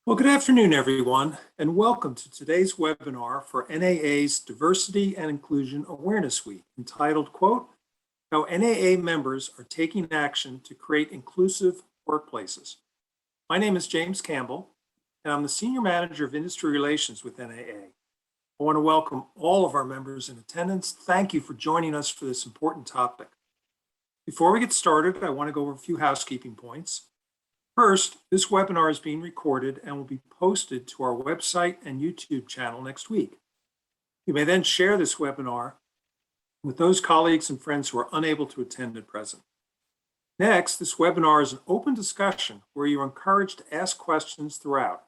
Well, good afternoon, everyone, and welcome to today's webinar for NAA's Diversity and Inclusion Awareness Week, entitled, quote, How NAA members are taking action to create inclusive workplaces. My name is James Campbell, and I'm the Senior Manager of Industry Relations with NAA. I want to welcome all of our members in attendance. Thank you for joining us for this important topic. Before we get started, I want to go over a few housekeeping points. First, this webinar is being recorded and will be posted to our website and YouTube channel next week. You may then share this webinar with those colleagues and friends who are unable to attend at present. Next, this webinar is an open discussion where you are encouraged to ask questions throughout.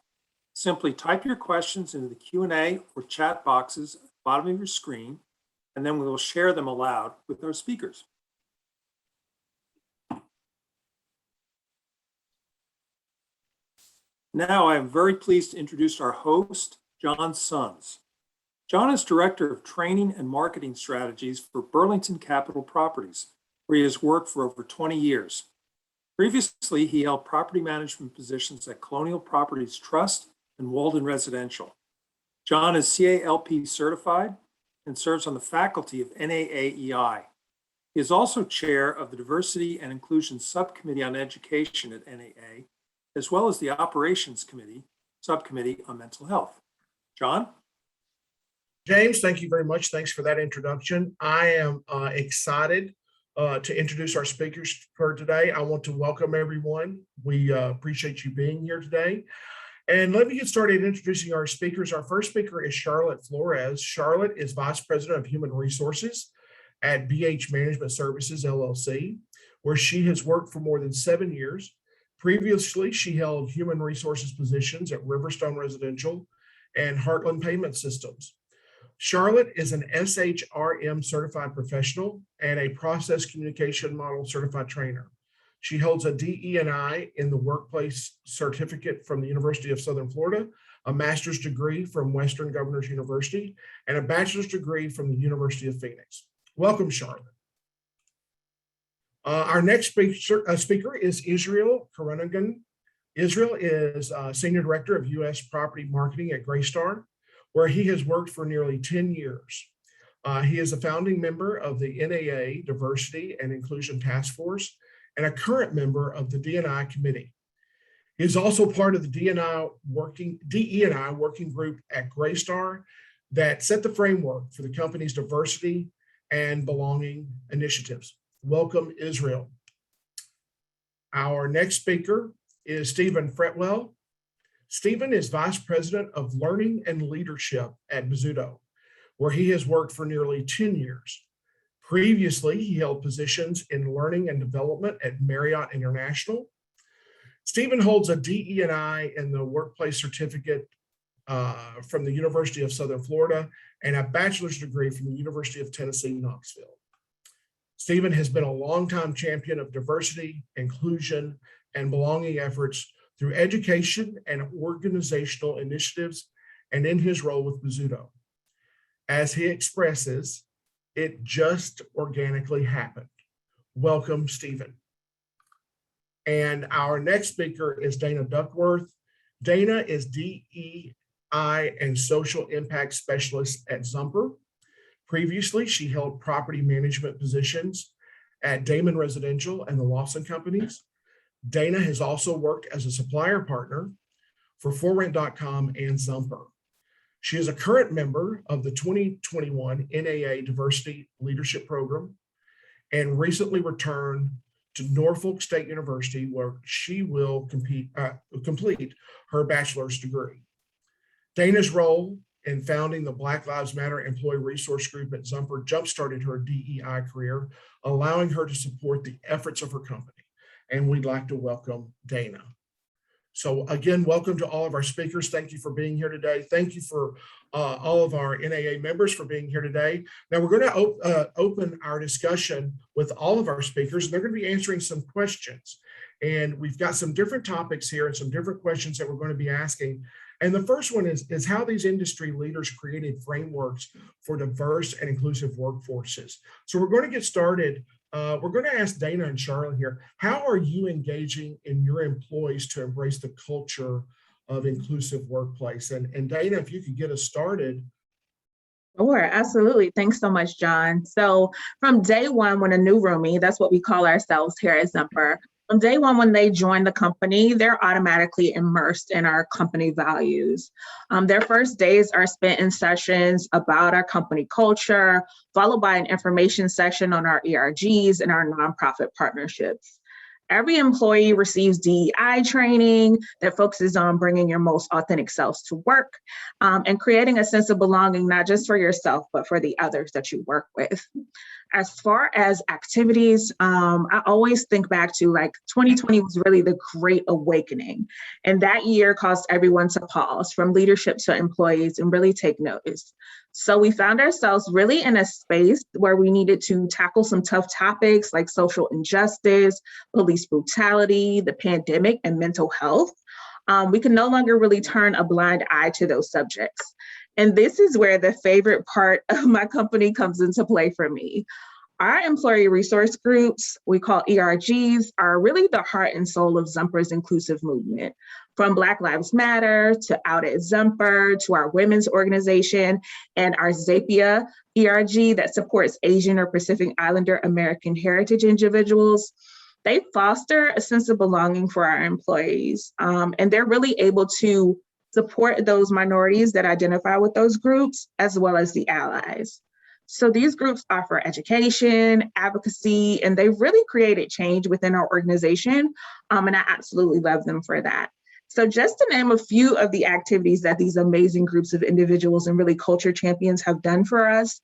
Simply type your questions into the Q&A or chat boxes at the bottom of your screen, and then we will share them aloud with our speakers. Now, I am very pleased to introduce our host, John Sons. John is Director of Training and Marketing Strategies for Burlington Capital Properties, where he has worked for over 20 years. Previously, he held property management positions at Colonial Properties Trust and Walden Residential. John is CALP certified and serves on the faculty of NAAEI. He is also chair of the Diversity and Inclusion Subcommittee on Education at NAA, as well as the Operations Committee, Subcommittee on Mental Health. John? James, thank you very much. Thanks for that introduction. I am excited to introduce our speakers for today. I want to welcome everyone. We appreciate you being here today. And let me get started introducing our speakers. Our first speaker is Charlotte Flores. Charlotte is Vice President of Human Resources at BH Management Services, LLC, where she has worked for more than 7 years. Previously, she held human resources positions at Riverstone Residential and Heartland Payment Systems. Charlotte is an SHRM certified professional and a process communication model certified trainer. She holds a DE&I in the workplace certificate from the University of Southern Florida, a master's degree from Western Governors University, and a bachelor's degree from the University of Phoenix. Welcome, Charlotte. Our next speaker is Israel Karanagan. Israel is Senior Director of U.S. Property Marketing at Graystar, where he has worked for nearly 10 years. He is a founding member of the NAA Diversity and Inclusion Task Force and a current member of the D&I Committee. He is also part of the DE&I working group at Graystar that set the framework for the company's diversity and belonging initiatives. Welcome, Israel. Our next speaker is Stephen Fretwell. Stephen is Vice President of Learning and Leadership at Mizuto, where he has worked for nearly 10 years. Previously, he held positions in learning and development at Marriott International. Stephen holds a DE&I in the workplace certificate from the University of Southern Florida and a bachelor's degree from the University of Tennessee, Knoxville. Stephen has been a longtime champion of diversity, inclusion, and belonging efforts through education and organizational initiatives and in his role with Mizuto. As he expresses, it just organically happened. Welcome, Stephen. And our next speaker is Dana Duckworth. Dana is DEI and Social Impact Specialist at Zumper. Previously, she held property management positions at Damon Residential and the Lawson Companies. Dana has also worked as a supplier partner for ForRent.com and Zumper. She is a current member of the 2021 NAA Diversity Leadership Program and recently returned to Norfolk State University, where she will complete her bachelor's degree. Dana's role in founding the Black Lives Matter Employee Resource Group at Zumper jump-started her DEI career, allowing her to support the efforts of her company. And we'd like to welcome Dana. So again, welcome to all of our speakers. Thank you for being here today. Thank you for all of our NAA members for being here today. Now we're going to open our discussion with all of our speakers, and they're going to be answering some questions. And we've got some different topics here and some different questions that we're going to be asking. And the first one is how these industry leaders created frameworks for diverse and inclusive workforces. So we're going to get started. We're going to ask Dana and Charlotte here, how are you engaging in your employees to embrace the culture of inclusive workplace. And Dana, if you could get us started. Sure, absolutely. Thanks so much, John. So from day one, when a new roomie, that's what we call ourselves here at Zimper, from day one, when they join the company, they're automatically immersed in our company values. Their first days are spent in sessions about our company culture, followed by an information session on our ERGs and our nonprofit partnerships. Every employee receives DEI training that focuses on bringing your most authentic selves to work, and creating a sense of belonging, not just for yourself, but for the others that you work with. As far as activities, I always think back to, like, 2020 was really the great awakening. And that year caused everyone to pause, from leadership to employees, and really take notice. So we found ourselves really in a space where we needed to tackle some tough topics like social injustice, police brutality, the pandemic, and mental health. We can no longer really turn a blind eye to those subjects. And this is where the favorite part of my company comes into play for me. Our employee resource groups, we call ERGs, are really the heart and soul of Zimper's inclusive movement. From Black Lives Matter to Out at Zimper to our women's organization and our Zapia ERG that supports Asian or Pacific Islander American heritage individuals. They foster a sense of belonging for our employees, and they're really able to support those minorities that identify with those groups, as well as the allies. So these groups offer education, advocacy, and they've really created change within our organization, and I absolutely love them for that. So just to name a few of the activities that these amazing groups of individuals and really culture champions have done for us,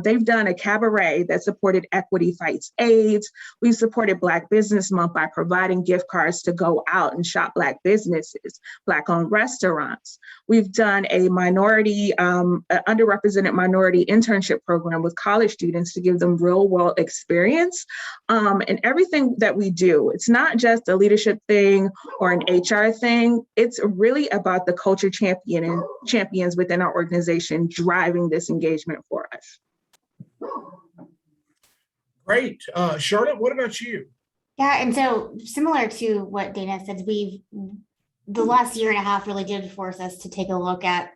they've done a cabaret that supported Equity Fights AIDS. We've supported Black Business Month by providing gift cards to go out and shop Black businesses, Black-owned restaurants. We've done a underrepresented minority internship program with college students to give them real-world experience. And everything that we do, it's not just a leadership thing or an HR thing. It's really about the culture champions within our organization driving this engagement for us. Great. Charlotte, what about you? Yeah, and so similar to what Dana said, the last year and a half really did force us to take a look at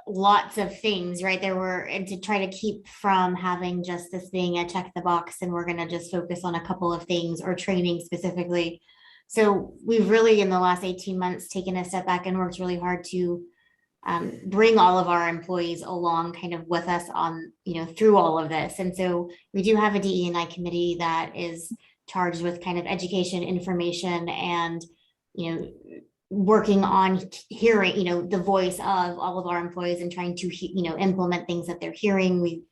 lots of things, right? And to try to keep from having just this being a check the box and we're going to just focus on a couple of things or training specifically. So we've really, in the last 18 months, taken a step back and worked really hard to bring all of our employees along kind of with us on, through all of this. And so we do have a DE&I committee that is charged with kind of education, information, and, working on hearing, the voice of all of our employees and trying to, implement things that they're hearing. We,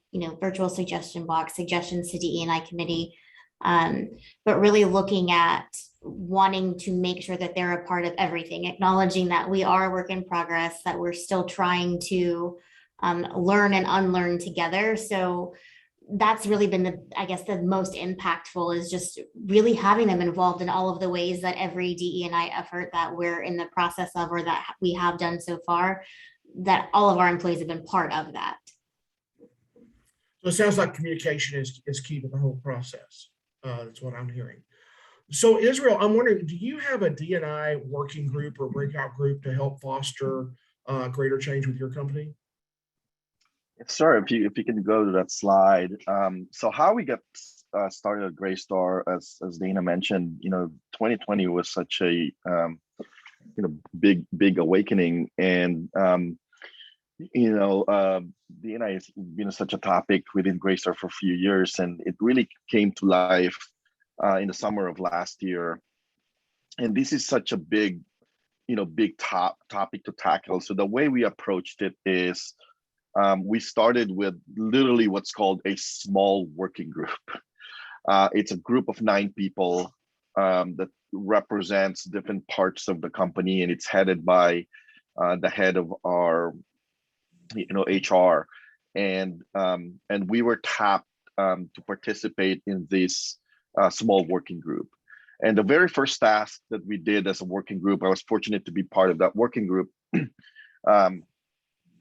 virtual suggestion box, suggestions to DE&I committee, but really looking at wanting to make sure that they're a part of everything, acknowledging that we are a work in progress, that we're still trying to learn and unlearn together. So that's really been the most impactful, is just really having them involved in all of the ways that every DE&I effort that we're in the process of or that we have done so far, that all of our employees have been part of that. So it sounds like communication is key to the whole process. That's what I'm hearing. So Israel, I'm wondering, do you have a D&I working group or breakout group to help foster greater change with your company? Sure, if you can go to that slide. So how we got started at Graystar, as Dana mentioned, 2020 was such a big awakening, and D&I has been such a topic within Graystar for a few years, and it really came to life in the summer of last year. And this is such a big topic to tackle. So the way we approached it is we started with literally what's called a small working group. It's a group of 9 people that represents different parts of the company, and it's headed by the head of our HR, and we were tapped to participate in this small working group. And the very first task that we did as a working group, I was fortunate to be part of that working group,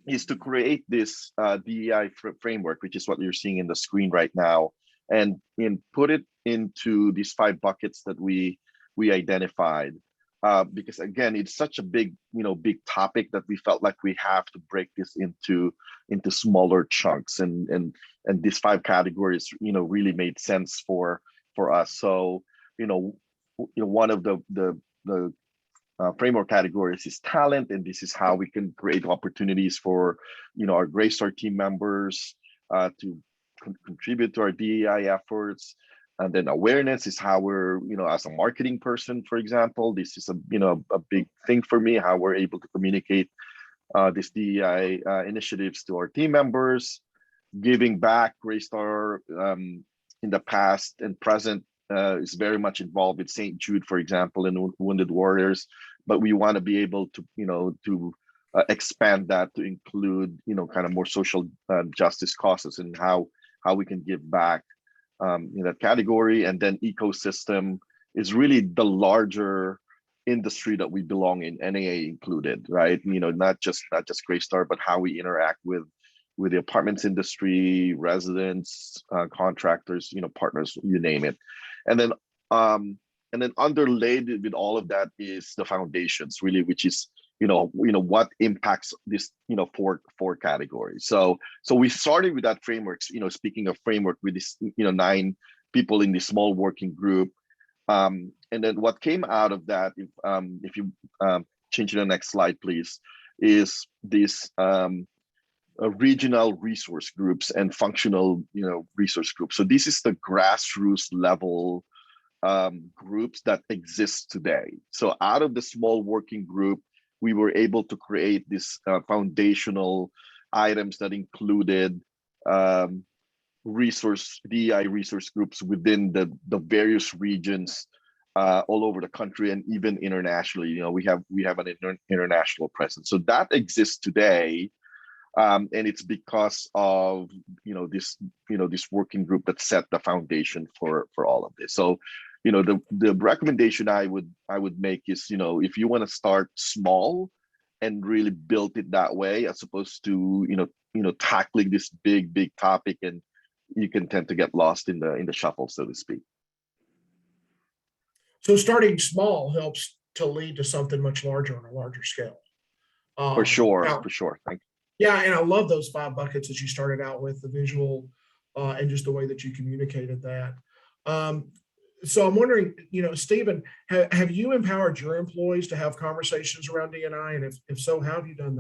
is to create this DEI framework, which is what you're seeing in the screen right now, and put it into these 5 buckets that we identified. because again, it's such a big, big topic that we felt like we have to break this into smaller chunks, and these 5 categories, really made sense for us. So, one of the framework categories is talent, and this is how we can create opportunities for, our Graystar team members to contribute to our DEI efforts. And then awareness is how we're, as a marketing person, for example, this is a big thing for me, how we're able to communicate these DEI initiatives to our team members. Giving back, Graystar in the past and present is very much involved with St. Jude, for example, and Wounded Warriors, but we want to be able to, expand that to include, kind of more social justice causes, and how we can give back in that category. And then ecosystem is really the larger industry that we belong in, NAA included, right? Not just Graystar, but how we interact with the apartments industry, residents, contractors, partners, you name it. And then underlaid with all of that is the foundations, really, which is what impacts this 4 categories. So we started with that framework. Speaking of framework, with this 9 people in this small working group, and then what came out of that, if you change to the next slide, please, is this regional resource groups and functional resource groups. So this is the grassroots level groups that exist today. So out of the small working group, we were able to create this foundational items that included DEI resource groups within the various regions all over the country, and even internationally. We have an international presence. So that exists today, and it's because of this working group that set the foundation for all of this. So the recommendation I would make is, if you want to start small and really build it that way, as opposed to tackling this big topic, and you can tend to get lost in the shuffle, so to speak. So starting small helps to lead to something much larger on a larger scale. For sure. Thank you. Yeah, and I love those 5 buckets that you started out with, the visual and just the way that you communicated that. So I'm wondering, Stephen, have you empowered your employees to have conversations around D&I? And if so, how have you done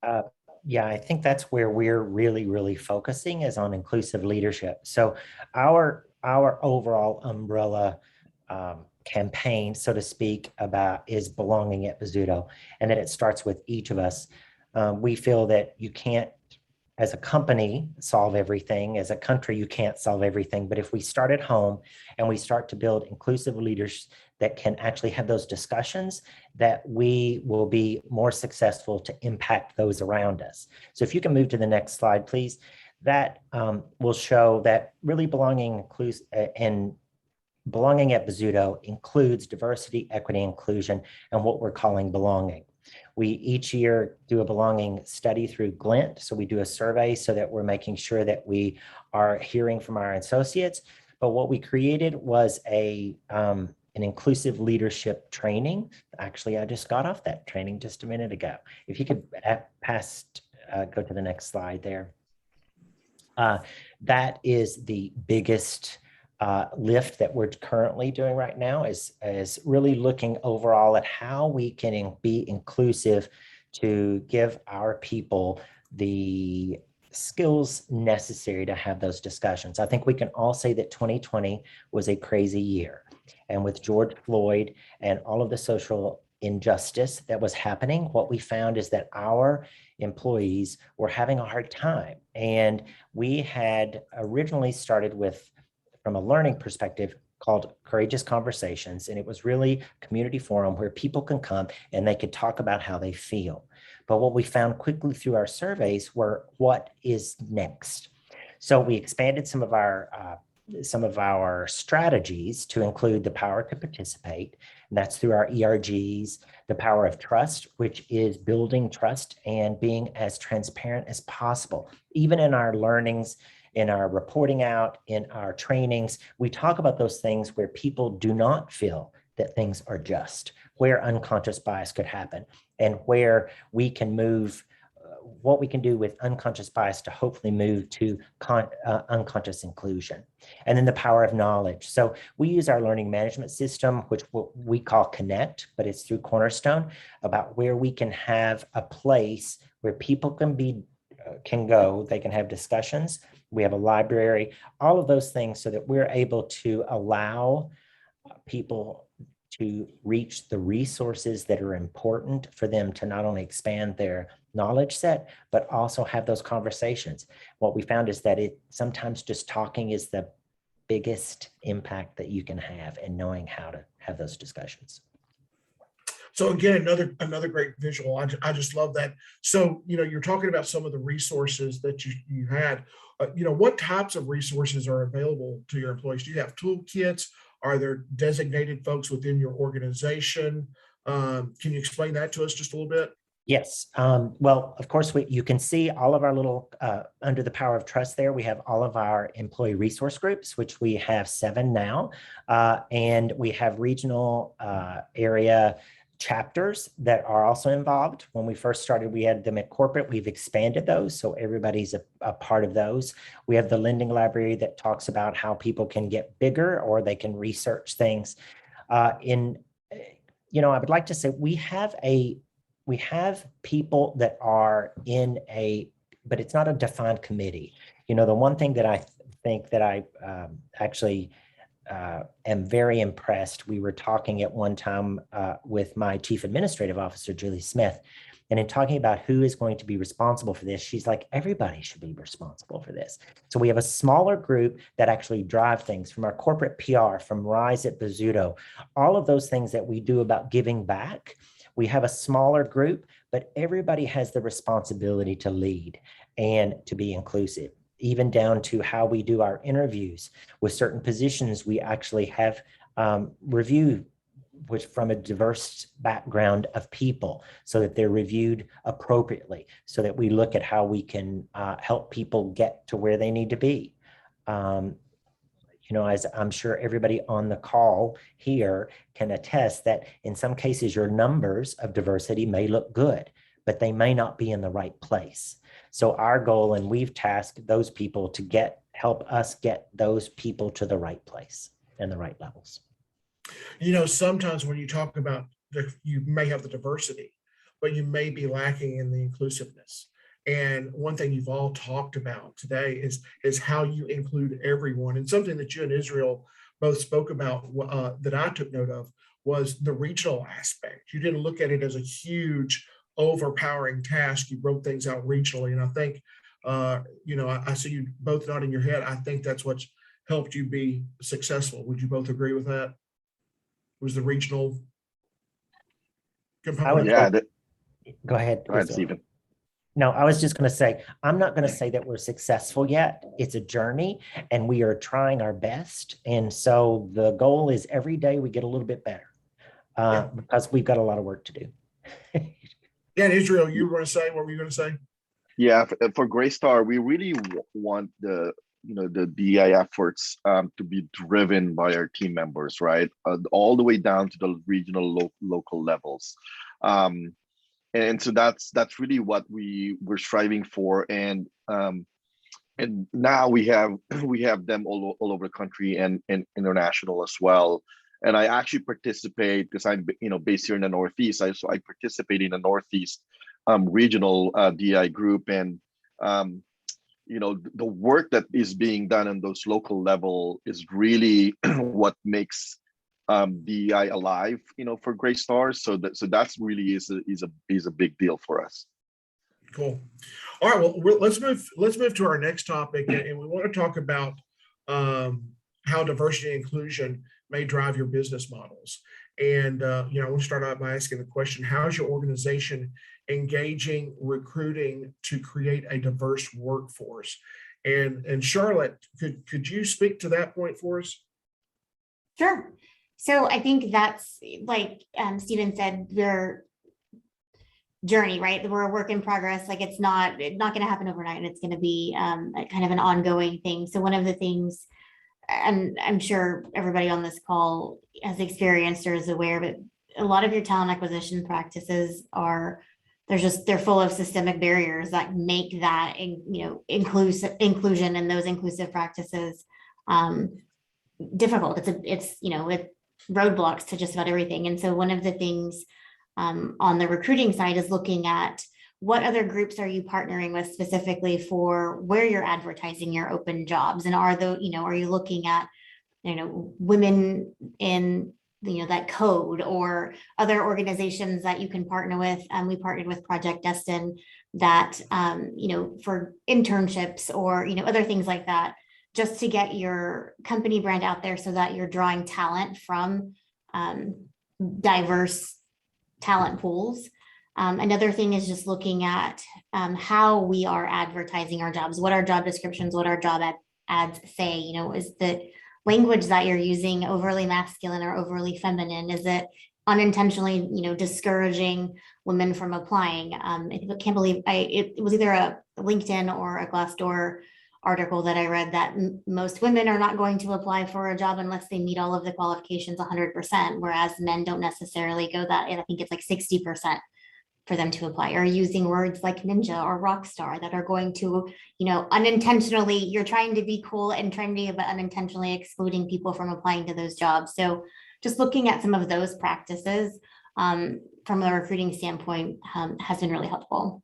that? Yeah, I think that's where we're really focusing, is on inclusive leadership. So our overall umbrella campaign, so to speak, is belonging at Mizuto, and that it starts with each of us. We feel that you can't, as a company, solve everything. As a country, you can't solve everything. But if we start at home and we start to build inclusive leaders that can actually have those discussions, that we will be more successful to impact those around us. So if you can move to the next slide, please. That will show that really belonging at Mizuto includes diversity, equity, inclusion, and what we're calling belonging. We each year do a belonging study through Glint. So we do a survey so that we're making sure that we are hearing from our associates. But what we created was an inclusive leadership training. Actually, I just got off that training just a minute ago. If you could go to the next slide there. That is the biggest lift that we're currently doing right now, is really looking overall at how we can be inclusive to give our people the skills necessary to have those discussions. I think we can all say that 2020 was a crazy year. And with George Floyd and all of the social injustice that was happening, what we found is that our employees were having a hard time. And we had originally started with, from a learning perspective, called Courageous Conversations. And it was really a community forum where people can come and they could talk about how they feel. But what we found quickly through our surveys were, what is next? So we expanded some of our strategies to include the power to participate. And that's through our ERGs, the power of trust, which is building trust and being as transparent as possible. Even in our learnings, in our reporting out, in our trainings, we talk about those things where people do not feel that things are just, where unconscious bias could happen, and where we can move, what we can do with unconscious bias to hopefully move to unconscious inclusion. And then the power of knowledge. So we use our learning management system, which we call Connect, but it's through Cornerstone, about where we can have a place where people can go, they can have discussions. We have a library, all of those things, so that we're able to allow people to reach the resources that are important for them to not only expand their knowledge set, but also have those conversations. What we found is that sometimes just talking is the biggest impact that you can have in knowing how to have those discussions. So again, another great visual. I just love that. So, you're talking about some of the resources that you had. What types of resources are available to your employees? Do you have toolkits? Are there designated folks within your organization? Can you explain that to us just a little bit? Yes. Well, of course, you can see all of our little, under the power of trust there, we have all of our employee resource groups, which we have 7 now. And we have regional area chapters that are also involved. When we first started, we had them at corporate. We've expanded those, so everybody's a part of those. We have the lending library that talks about how people can get bigger or they can research things. I would like to say we have people that are in but it's not a defined committee. The one thing that I think that I actually am very impressed. We were talking at one time with my chief administrative officer, Julie Smith, and in talking about who is going to be responsible for this, she's like, everybody should be responsible for this. So we have a smaller group that actually drive things from our corporate PR, from Rise at Mizuto, all of those things that we do about giving back. We have a smaller group, but everybody has the responsibility to lead and to be inclusive, even down to how we do our interviews. With certain positions, we actually have review from a diverse background of people so that they're reviewed appropriately, so that we look at how we can help people get to where they need to be. As I'm sure everybody on the call here can attest that in some cases your numbers of diversity may look good, but they may not be in the right place. So our goal, and we've tasked those people to help us get those people to the right place and the right levels. Sometimes when you talk about you may have the diversity, but you may be lacking in the inclusiveness. And one thing you've all talked about today is how you include everyone. And something that you and Israel both spoke about that I took note of was the regional aspect. You didn't look at it as a huge overpowering task. You broke things out regionally. And I think, I see you both nodding your head. I think that's what's helped you be successful. Would you both agree with that? Was the regional component? Go ahead. Go ahead, Stephen. No, I was just going to say, I'm not going to say that we're successful yet. It's a journey and we are trying our best. And so the goal is every day we get a little bit better because we've got a lot of work to do. Yeah, and Israel, you were going to say, what were you going to say? Yeah, for Graystar, we really want the DEI efforts to be driven by our team members, right? All the way down to the regional, local levels. And so that's really what we're striving for. And now we have them all over the country and international as well. And I actually participate because I'm based here in the Northeast. So I participate in the Northeast regional DI group, and the work that is being done on those local level is really what makes DI alive, for Graystar. So that's really is a big deal for us. Cool. All right. Well, let's move to our next topic, and we want to talk about how diversity and inclusion may drive your business models. And I want to start out by asking the question: how is your organization engaging recruiting to create a diverse workforce? And Charlotte, could you speak to that point for us? Sure. So I think that's like Stephen said, your journey, right? We're a work in progress. Like it's not going to happen overnight, and it's going to be kind of an ongoing thing. So one of the things and I'm sure everybody on this call has experienced or is aware, but a lot of your talent acquisition practices are, they're full of systemic barriers that make that, inclusion and those inclusive practices difficult. It's roadblocks to just about everything. And so one of the things on the recruiting side is looking at what other groups are you partnering with specifically for where you're advertising your open jobs, and are you looking at women in that code, or other organizations that you can partner with. We partnered with Project Destin that for internships or other things like that, just to get your company brand out there so that you're drawing talent from diverse talent pools. Another thing is just looking at how we are advertising our jobs, what our job descriptions, what our job ads say. Is the language that you're using overly masculine or overly feminine? Is it unintentionally, discouraging women from applying? I can't believe it was either a LinkedIn or a Glassdoor article that I read that most women are not going to apply for a job unless they meet all of the qualifications 100%, whereas men don't necessarily go that. And I think it's like 60% for them to apply, or using words like ninja or rock star that are going to, unintentionally, you're trying to be cool and trendy, but unintentionally excluding people from applying to those jobs. So just looking at some of those practices from a recruiting standpoint has been really helpful.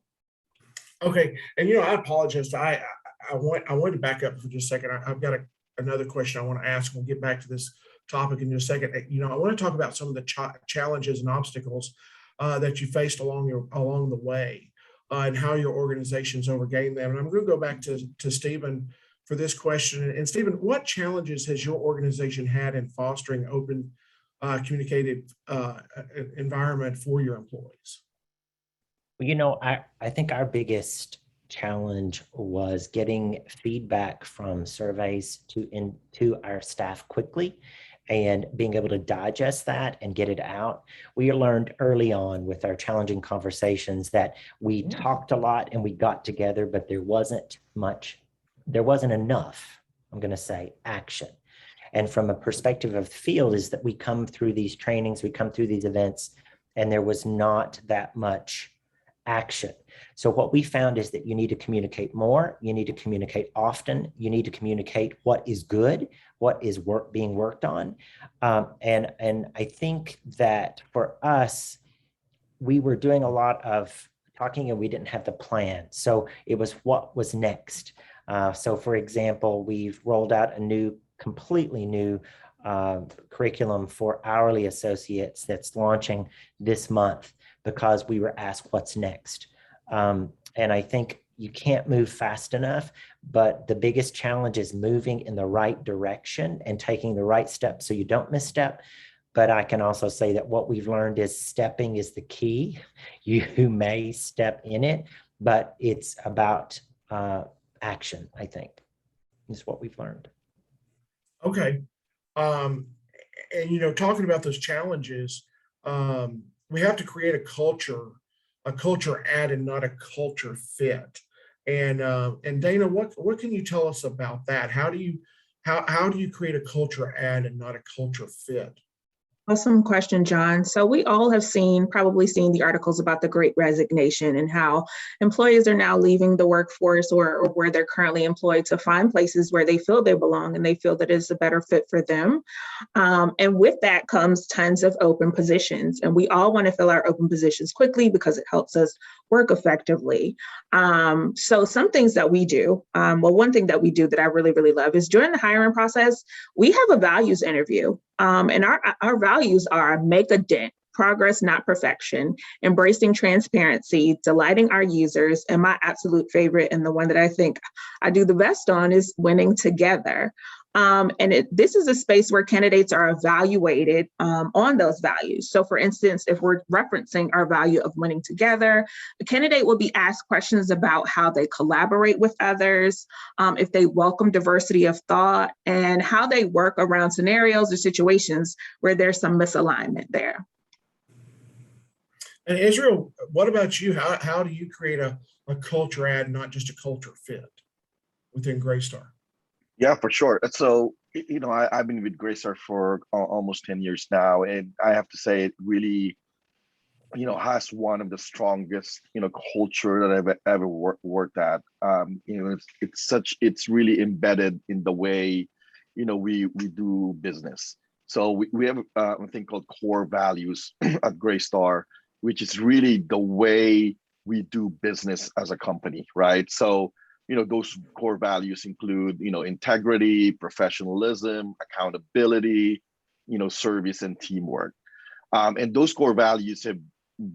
Okay, and I apologize. I want to back up for just a second. I've got another question I want to ask. We'll get back to this topic in just a second. I want to talk about some of the challenges and obstacles that you faced along the way, and how your organizations overcame them. And I'm going to go back to Stephen for this question. And Stephen, what challenges has your organization had in fostering open, communicated environment for your employees? Well, I think our biggest challenge was getting feedback from surveys to our staff quickly, and being able to digest that and get it out. We learned early on with our challenging conversations that we talked a lot and we got together, but there wasn't enough, I'm going to say, action. And from a perspective of the field is that we come through these trainings, we come through these events, and there was not that much action. So what we found is that you need to communicate more, you need to communicate often, you need to communicate what is good, what is being worked on. And I think that for us, we were doing a lot of talking and we didn't have the plan. So it was what was next. So for example, we've rolled out a completely new curriculum for hourly associates that's launching this month, because we were asked what's next. And I think you can't move fast enough, but the biggest challenge is moving in the right direction and taking the right steps so you don't misstep. But I can also say that what we've learned is stepping is the key. You may step in it, but it's about action, I think, is what we've learned. Okay. And, talking about those challenges, we have to create a culture add and not a culture fit. And Dana, what can you tell us about that? How do you create a culture add and not a culture fit? Awesome question, John. So we all have probably seen the articles about the Great Resignation and how employees are now leaving the workforce or where they're currently employed to find places where they feel they belong and they feel that it's a better fit for them. And with that comes tons of open positions. And we all want to fill our open positions quickly because it helps us work effectively. So some things that we do, one thing that we do that I really, really love is during the hiring process, we have a values interview. And our values are make a dent, progress, not perfection, embracing transparency, delighting our users, and my absolute favorite, and the one that I think I do the best on, is winning together. This is a space where candidates are evaluated on those values. So for instance, if we're referencing our value of winning together, the candidate will be asked questions about how they collaborate with others, if they welcome diversity of thought, and how they work around scenarios or situations where there's some misalignment there. And Israel, what about you? How do you create a culture add, not just a culture fit within Graystar? Yeah, for sure. So I've been with Graystar for almost 10 years now, and I have to say it really, has one of the strongest, culture that I've ever worked at. It's really embedded in the way, we do business. So we have a thing called core values at Graystar, which is really the way we do business as a company, right? So, those core values include, integrity, professionalism, accountability, service and teamwork. And those core values have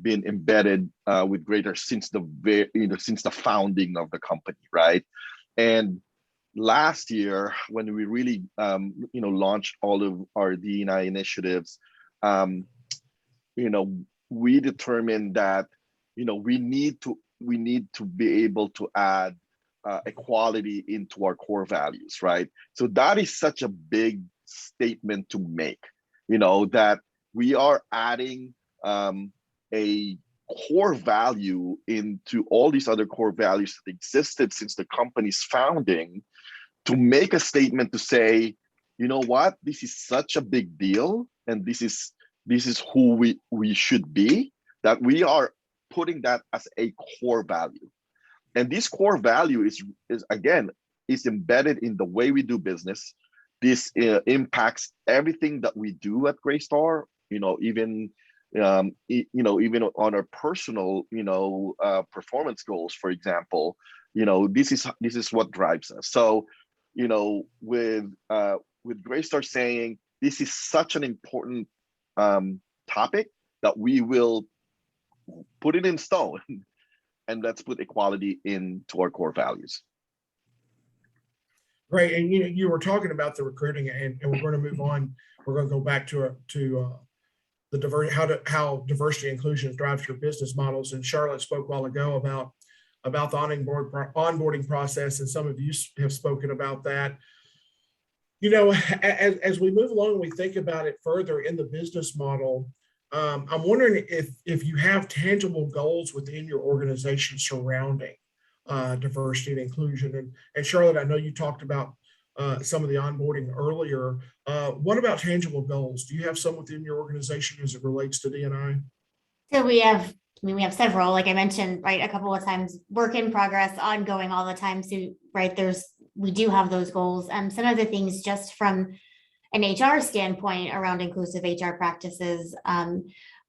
been embedded with Greystar since the founding of the company, right? And last year, when we really, launched all of our D&I initiatives, we determined that, we need to be able to add equality into our core values, right? So that is such a big statement to make, that we are adding a core value into all these other core values that existed since the company's founding, to make a statement to say, you know what, this is such a big deal, and this is who we should be, that we are putting that as a core value. And this core value is embedded in the way we do business. This impacts everything that we do at Graystar, even on our personal, performance goals, for example, this is what drives us. So, with Graystar saying this is such an important topic that we will put it in stone, and let's put equality into our core values. Right, and you were talking about the recruiting, and we're going to move on. We're going to go back to the how diversity and inclusion drives your business models. And Charlotte spoke a while ago about the onboarding process, and some of you have spoken about that. As we move along, we think about it further in the business model. I'm wondering if you have tangible goals within your organization surrounding diversity and inclusion. And Charlotte, I know you talked about some of the onboarding earlier. What about tangible goals? Do you have some within your organization as it relates to D&I? So we have several, like I mentioned, right, a couple of times, work in progress, ongoing all the time. So, right, we do have those goals. Some of the things just from an HR standpoint around inclusive HR practices,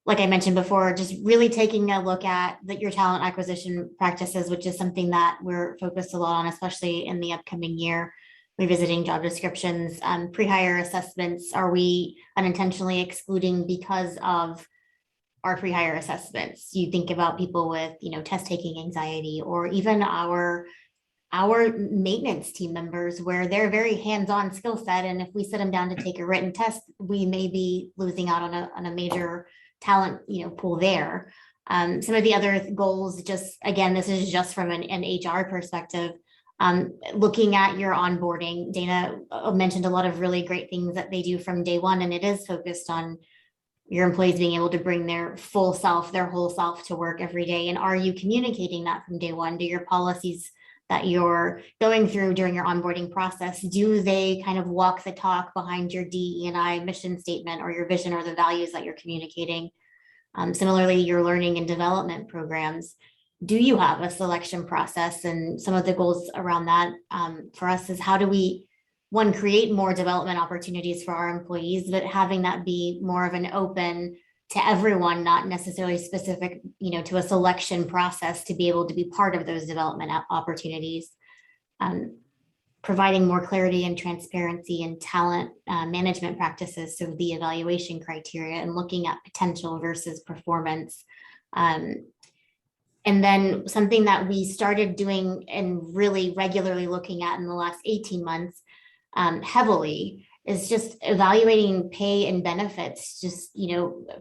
like I mentioned before, just really taking a look at your talent acquisition practices, which is something that we're focused a lot on, especially in the upcoming year. Revisiting job descriptions, pre-hire assessments. Are we unintentionally excluding because of our pre-hire assessments? You think about people with, test taking anxiety, or even our maintenance team members, where they're very hands-on skill set, and if we sit them down to take a written test, we may be losing out on a major talent pool there. Some of the other goals, just again, this is just from an HR perspective, looking at your onboarding. Dana mentioned a lot of really great things that they do from day one, and it is focused on your employees being able to bring their full self, their whole self to work every day. And are you communicating that from day one? Do your policies that you're going through during your onboarding process, do they kind of walk the talk behind your DE&I mission statement, or your vision, or the values that you're communicating? Similarly, your learning and development programs, do you have a selection process? And some of the goals around that for us is, how do we, one, create more development opportunities for our employees, but having that be more of an open to everyone, not necessarily specific, to a selection process to be able to be part of those development opportunities. Providing more clarity and transparency in talent management practices, so the evaluation criteria, and looking at potential versus performance. And then something that we started doing and really regularly looking at in the last 18 months heavily is just evaluating pay and benefits, just,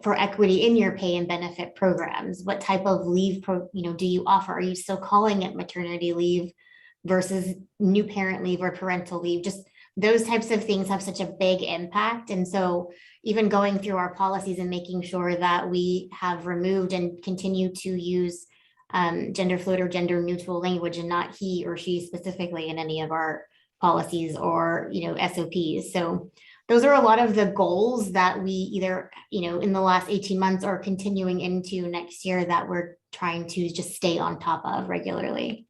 for equity in your pay and benefit programs. What type of leave, do you offer? Are you still calling it maternity leave versus new parent leave or parental leave? Just those types of things have such a big impact. And so even going through our policies and making sure that we have removed and continue to use gender fluid or gender neutral language, and not he or she specifically in any of our policies or, SOPs. So those are a lot of the goals that we either, in the last 18 months or continuing into next year that we're trying to just stay on top of regularly.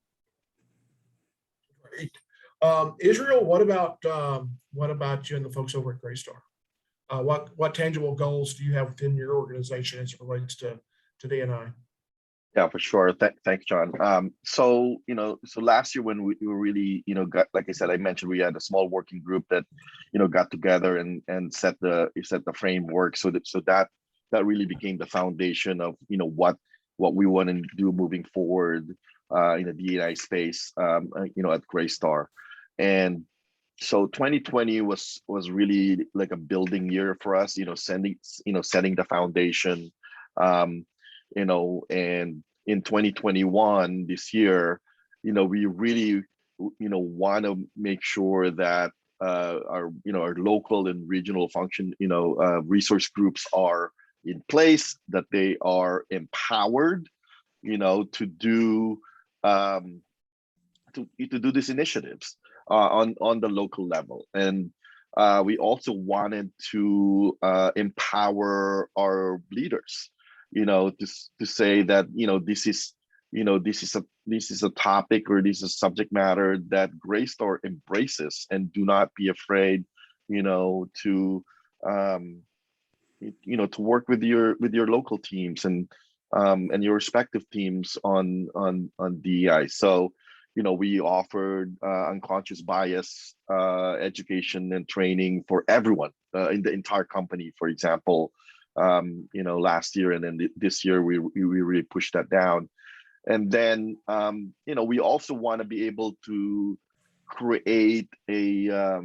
Great. Israel, what about you and the folks over at Graystar? What tangible goals do you have within your organization as it relates to D&I? Yeah, for sure. Thanks, John. So last year when we were really, got, like I said, I mentioned we had a small working group that, got together and set the framework. So that really became the foundation of, what we want to do moving forward in the D&I space, at Graystar. And so 2020 was really like a building year for us, setting the foundation, and in 2021, this year, we really, want to make sure that our local and regional function, resource groups are in place, that they are empowered, to do to do these initiatives on the local level. And we also wanted to empower our leaders, to say that this is a topic, or this is a subject matter that Graystar embraces, and do not be afraid, to work with your local teams and your respective teams on DEI. So we offered unconscious bias education and training for everyone in the entire company, for example, last year, and then this year we really pushed that down. And then we also want to be able to create a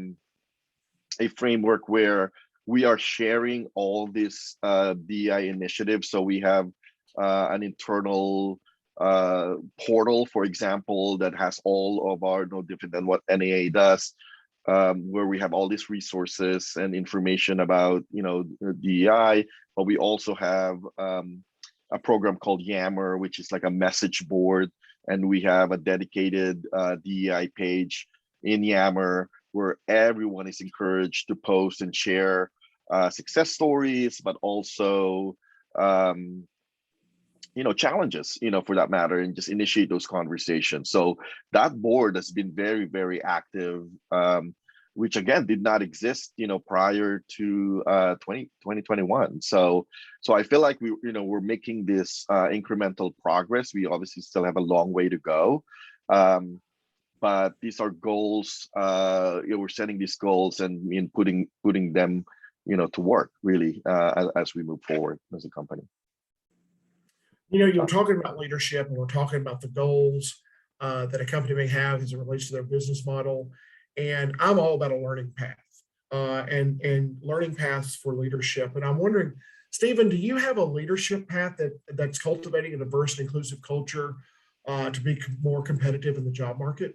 framework where we are sharing all this DI initiatives. So we have an internal portal, for example, that has all of our, no different than what NAA does, where we have all these resources and information about DEI, but we also have a program called Yammer, which is like a message board, and we have a dedicated DEI page in Yammer where everyone is encouraged to post and share success stories, but also challenges, for that matter, and just initiate those conversations. So that board has been very, very active, which again did not exist, prior to 2021. So I feel like we're making this incremental progress. We obviously still have a long way to go, but these are goals. We're setting these goals and putting them, to work really as we move forward as a company. You're talking about leadership, and we're talking about the goals that a company may have as it relates to their business model. And I'm all about a learning path and learning paths for leadership. And I'm wondering, Stephen, do you have a leadership path that's cultivating a diverse and inclusive culture to be more competitive in the job market?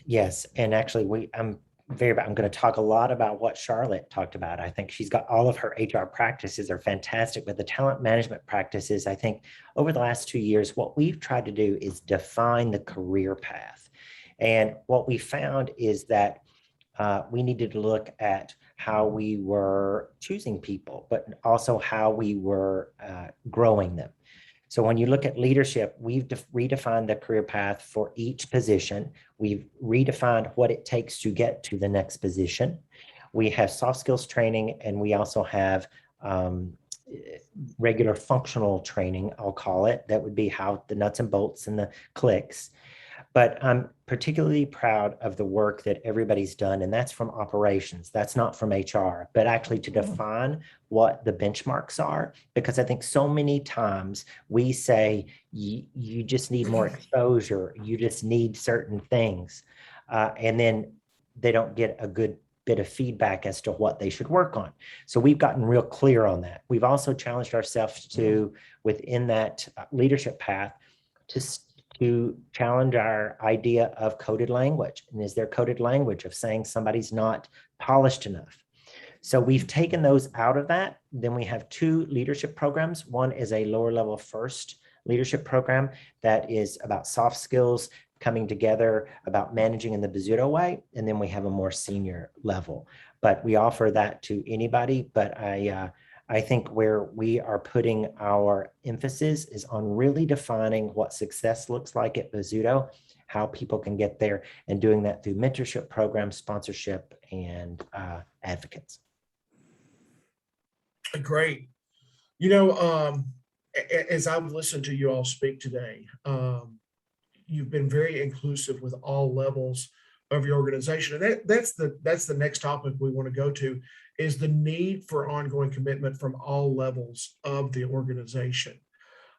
Yes, and actually, I'm going to talk a lot about what Charlotte talked about. I think she's got all of her HR practices are fantastic, but the talent management practices, I think over the last 2 years, what we've tried to do is define the career path. And what we found is that we needed to look at how we were choosing people, but also how we were growing them. So when you look at leadership, we've redefined the career path for each position. We've redefined what it takes to get to the next position. We have soft skills training, and we also have regular functional training, I'll call it. That would be how the nuts and bolts and the clicks. But I'm particularly proud of the work that everybody's done, and that's from operations. That's not from HR, but actually to define what the benchmarks are, because I think so many times we say, you just need more exposure, you just need certain things, and then they don't get a good bit of feedback as to what they should work on. So we've gotten real clear on that. We've also challenged ourselves to, within that leadership path, to challenge our idea of coded language. And is there coded language of saying somebody's not polished enough? So we've taken those out of that. Then we have 2 leadership programs. One is a lower level first leadership program that is about soft skills coming together about managing in the Mizuto way, and then we have a more senior level. But we offer that to anybody. But I think where we are putting our emphasis is on really defining what success looks like at Mizuto, how people can get there, and doing that through mentorship programs, sponsorship, and advocates. Great. As I've listened to you all speak today, you've been very inclusive with all levels of your organization. And that's the next topic we want to go to, is the need for ongoing commitment from all levels of the organization.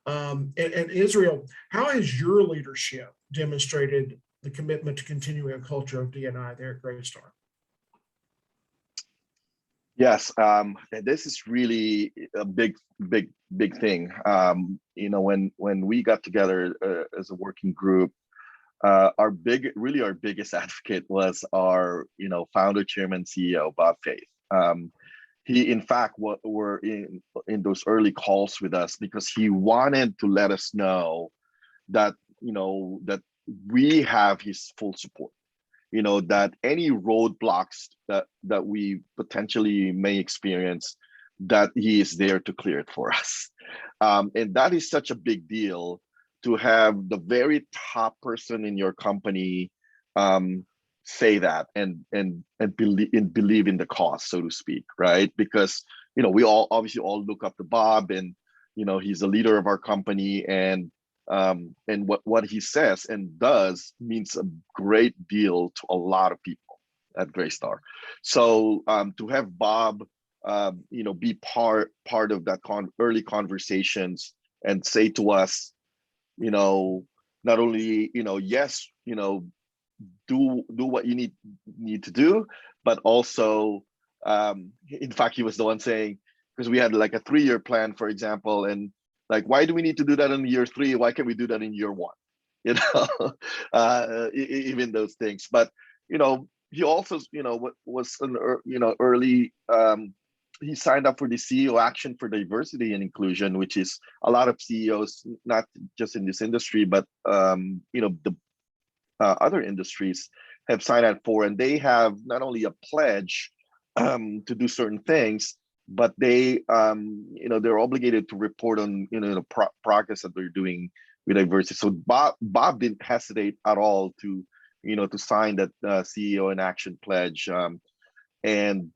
And Israel, how has your leadership demonstrated the commitment to continuing a culture of D&I there at Graystar? Yes, and this is really a big thing. When we got together as a working group, our biggest advocate was our founder, chairman, CEO Bob Faith. He in fact were in those early calls with us because he wanted to let us know that that we have his full support. That any roadblocks that we potentially may experience, that he is there to clear it for us. And that is such a big deal, to have the very top person in your company say that and believe in the cause, so to speak, right? Because we all obviously all look up to Bob, and he's the leader of our company, and what he says and does means a great deal to a lot of people at Graystar. So to have Bob be part of that early conversations and say to us, not only yes, do what you need to do, but also in fact, he was the one saying, because we had like a 3-year plan, for example, and like, why do we need to do that in year 3? Why can't we do that in year 1? Even those things. But he also was an early. He signed up for the CEO Action for Diversity and Inclusion, which is a lot of CEOs, not just in this industry, but the other industries have signed up for, and they have not only a pledge to do certain things, but they they're obligated to report on the progress that they're doing with diversity. So Bob didn't hesitate at all to to sign that CEO in Action pledge, and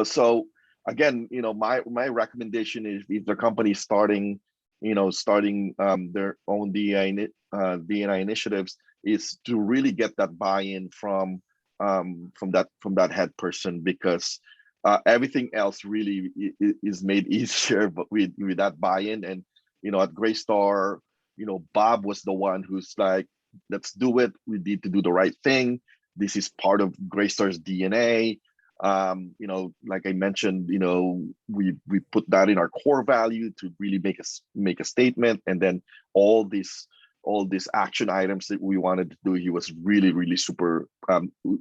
so again, my recommendation is, if the company is starting their own D&I initiatives, is to really get that buy-in from that head person, because everything else really is made easier, but with that buy-in. And at Graystar, Bob was the one who's like, let's do it. We need to do the right thing. This is part of Graystar's DNA. Like I mentioned, we put that in our core value to really make a statement, and then all these action items that we wanted to do, he was really super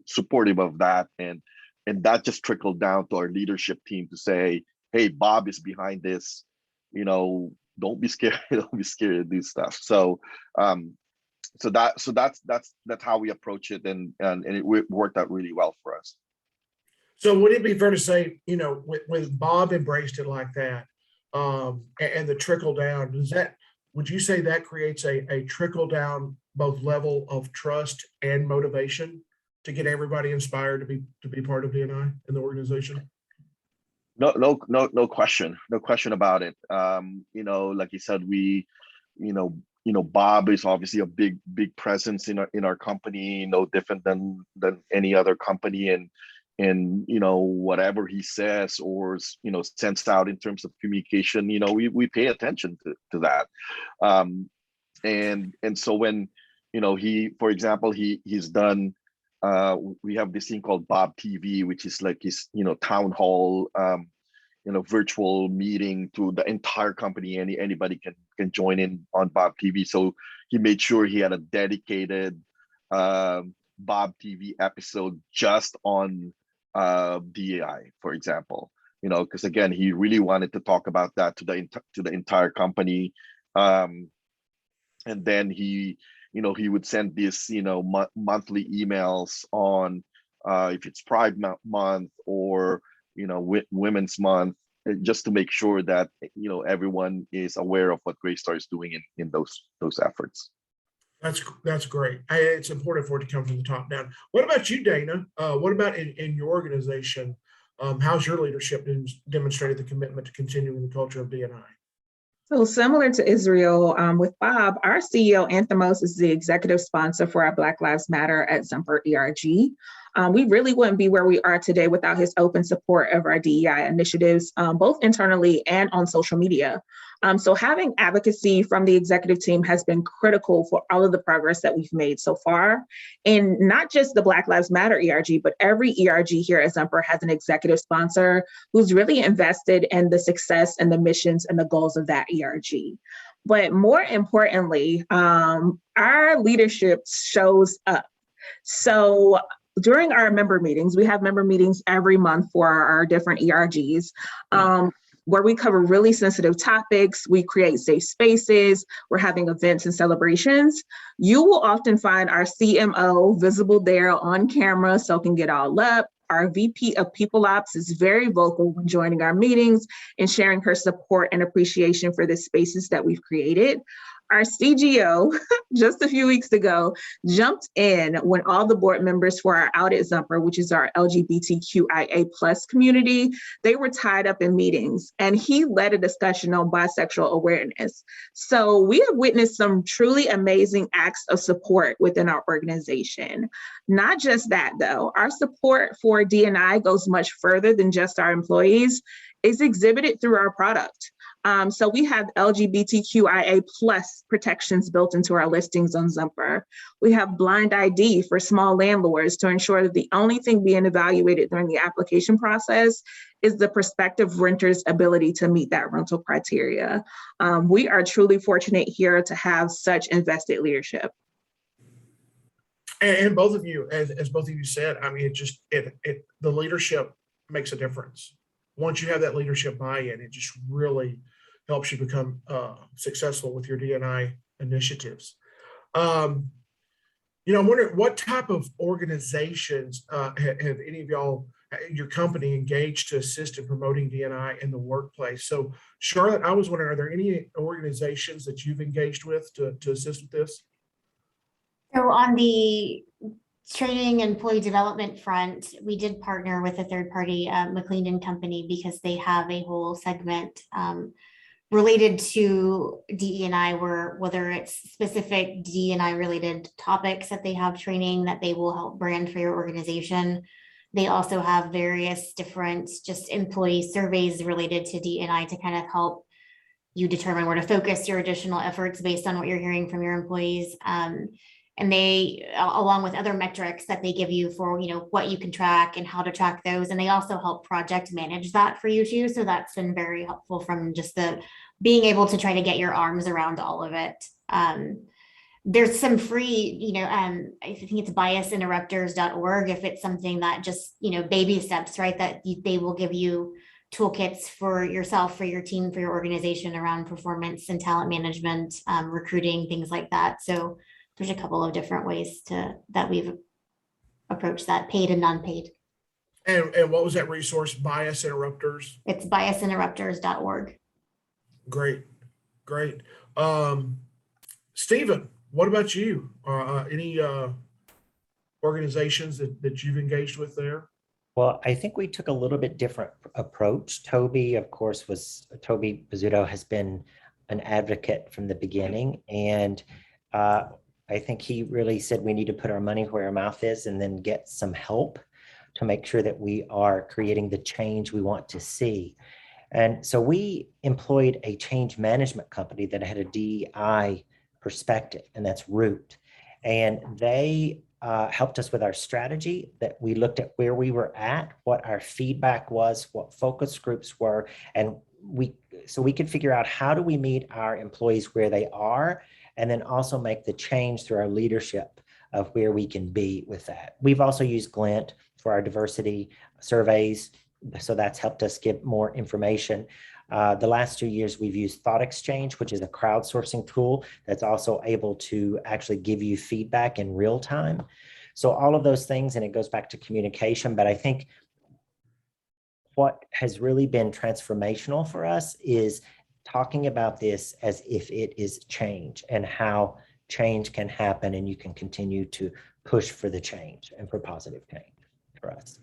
supportive of that, and that just trickled down to our leadership team to say, hey, Bob is behind this, don't be scared, don't be scared to do stuff. So that's how we approach it, and it worked out really well for us. So would it be fair to say, when Bob embraced it like that, and the trickle down, would you say that creates a trickle down both level of trust and motivation to get everybody inspired to be part of D&I in the organization? No question about it. Like you said, Bob is obviously a big presence in our company, no different than any other company, and whatever he says or sends out in terms of communication, we pay attention to that. And so when he, for example, he's done, we have this thing called Bob TV, which is like his town hall virtual meeting to the entire company. Anybody can join in on Bob TV. So he made sure he had a dedicated Bob TV episode just on DEI, for example, because again, he really wanted to talk about that to the entire company. And then he he would send these, monthly emails on if it's Pride Month or, Women's Month, just to make sure that, everyone is aware of what Graystar is doing in those efforts. That's great. It's important for it to come from the top down. What about you, Dana? What about in your organization? How's your leadership demonstrated the commitment to continuing the culture of D&I? So similar to Israel, with Bob, our CEO, Anthemos, is the executive sponsor for our Black Lives Matter at Zumper ERG. We really wouldn't be where we are today without his open support of our DEI initiatives, both internally and on social media. So having advocacy from the executive team has been critical for all of the progress that we've made so far. And not just the Black Lives Matter ERG, but every ERG here at Zumper has an executive sponsor who's really invested in the success and the missions and the goals of that ERG. But more importantly, our leadership shows up. So during our member meetings, we have member meetings every month for our different ERGs, where we cover really sensitive topics. We create safe spaces. We're having events and celebrations. You will often find our CMO visible there on camera, so can get all up. Our VP of People Ops is very vocal when joining our meetings and sharing her support and appreciation for the spaces that we've created. Our CGO, just a few weeks ago, jumped in when all the board members for our Out at Zumper, which is our LGBTQIA+ community, they were tied up in meetings, and he led a discussion on bisexual awareness. So we have witnessed some truly amazing acts of support within our organization. Not just that, though, our support for D&I goes much further than just our employees. It's exhibited through our product. So we have LGBTQIA+ protections built into our listings on Zumper. We have blind ID for small landlords to ensure that the only thing being evaluated during the application process is the prospective renter's ability to meet that rental criteria. We are truly fortunate here to have such invested leadership. And both of you, as both of you said, I mean, the leadership makes a difference. Once you have that leadership buy-in, it just really helps you become successful with your D&I initiatives. I'm wondering what type of organizations have any of y'all, your company, engaged to assist in promoting D&I in the workplace? So Charlotte, I was wondering, are there any organizations that you've engaged with to assist with this? So on the training and employee development front, we did partner with a third party, McLean and Company, because they have a whole segment related to DE&I, whether it's specific DE&I related topics that they have training that they will help brand for your organization. They also have various different just employee surveys related to DE&I to kind of help you determine where to focus your additional efforts based on what you're hearing from your employees. And they, along with other metrics that they give you for, what you can track and how to track those. And they also help project manage that for you too. So that's been very helpful from just the being able to try to get your arms around all of it. There's some free, I think it's biasinterrupters.org if it's something that just, baby steps, right? That they will give you toolkits for yourself, for your team, for your organization around performance and talent management, recruiting, things like that. So there's a couple of different ways that we've approached that, paid and non-paid. And what was that resource, Bias Interrupters? It's biasinterrupters.org. Great. Stephen, what about you? Any organizations that you've engaged with there? Well, I think we took a little bit different approach. Toby, of course, Toby Mizuto has been an advocate from the beginning. And I think he really said we need to put our money where our mouth is and then get some help to make sure that we are creating the change we want to see. And so we employed a change management company that had a DEI perspective, and that's Root. And they helped us with our strategy, that we looked at where we were at, what our feedback was, what focus groups were, and so we could figure out how do we meet our employees where they are, and then also make the change through our leadership of where we can be with that. We've also used Glint for our diversity surveys, so that's helped us get more information. The last 2 years, we've used Thought Exchange, which is a crowdsourcing tool that's also able to actually give you feedback in real time. So all of those things, and it goes back to communication, but I think what has really been transformational for us is talking about this as if it is change and how change can happen, and you can continue to push for the change and for positive change for us.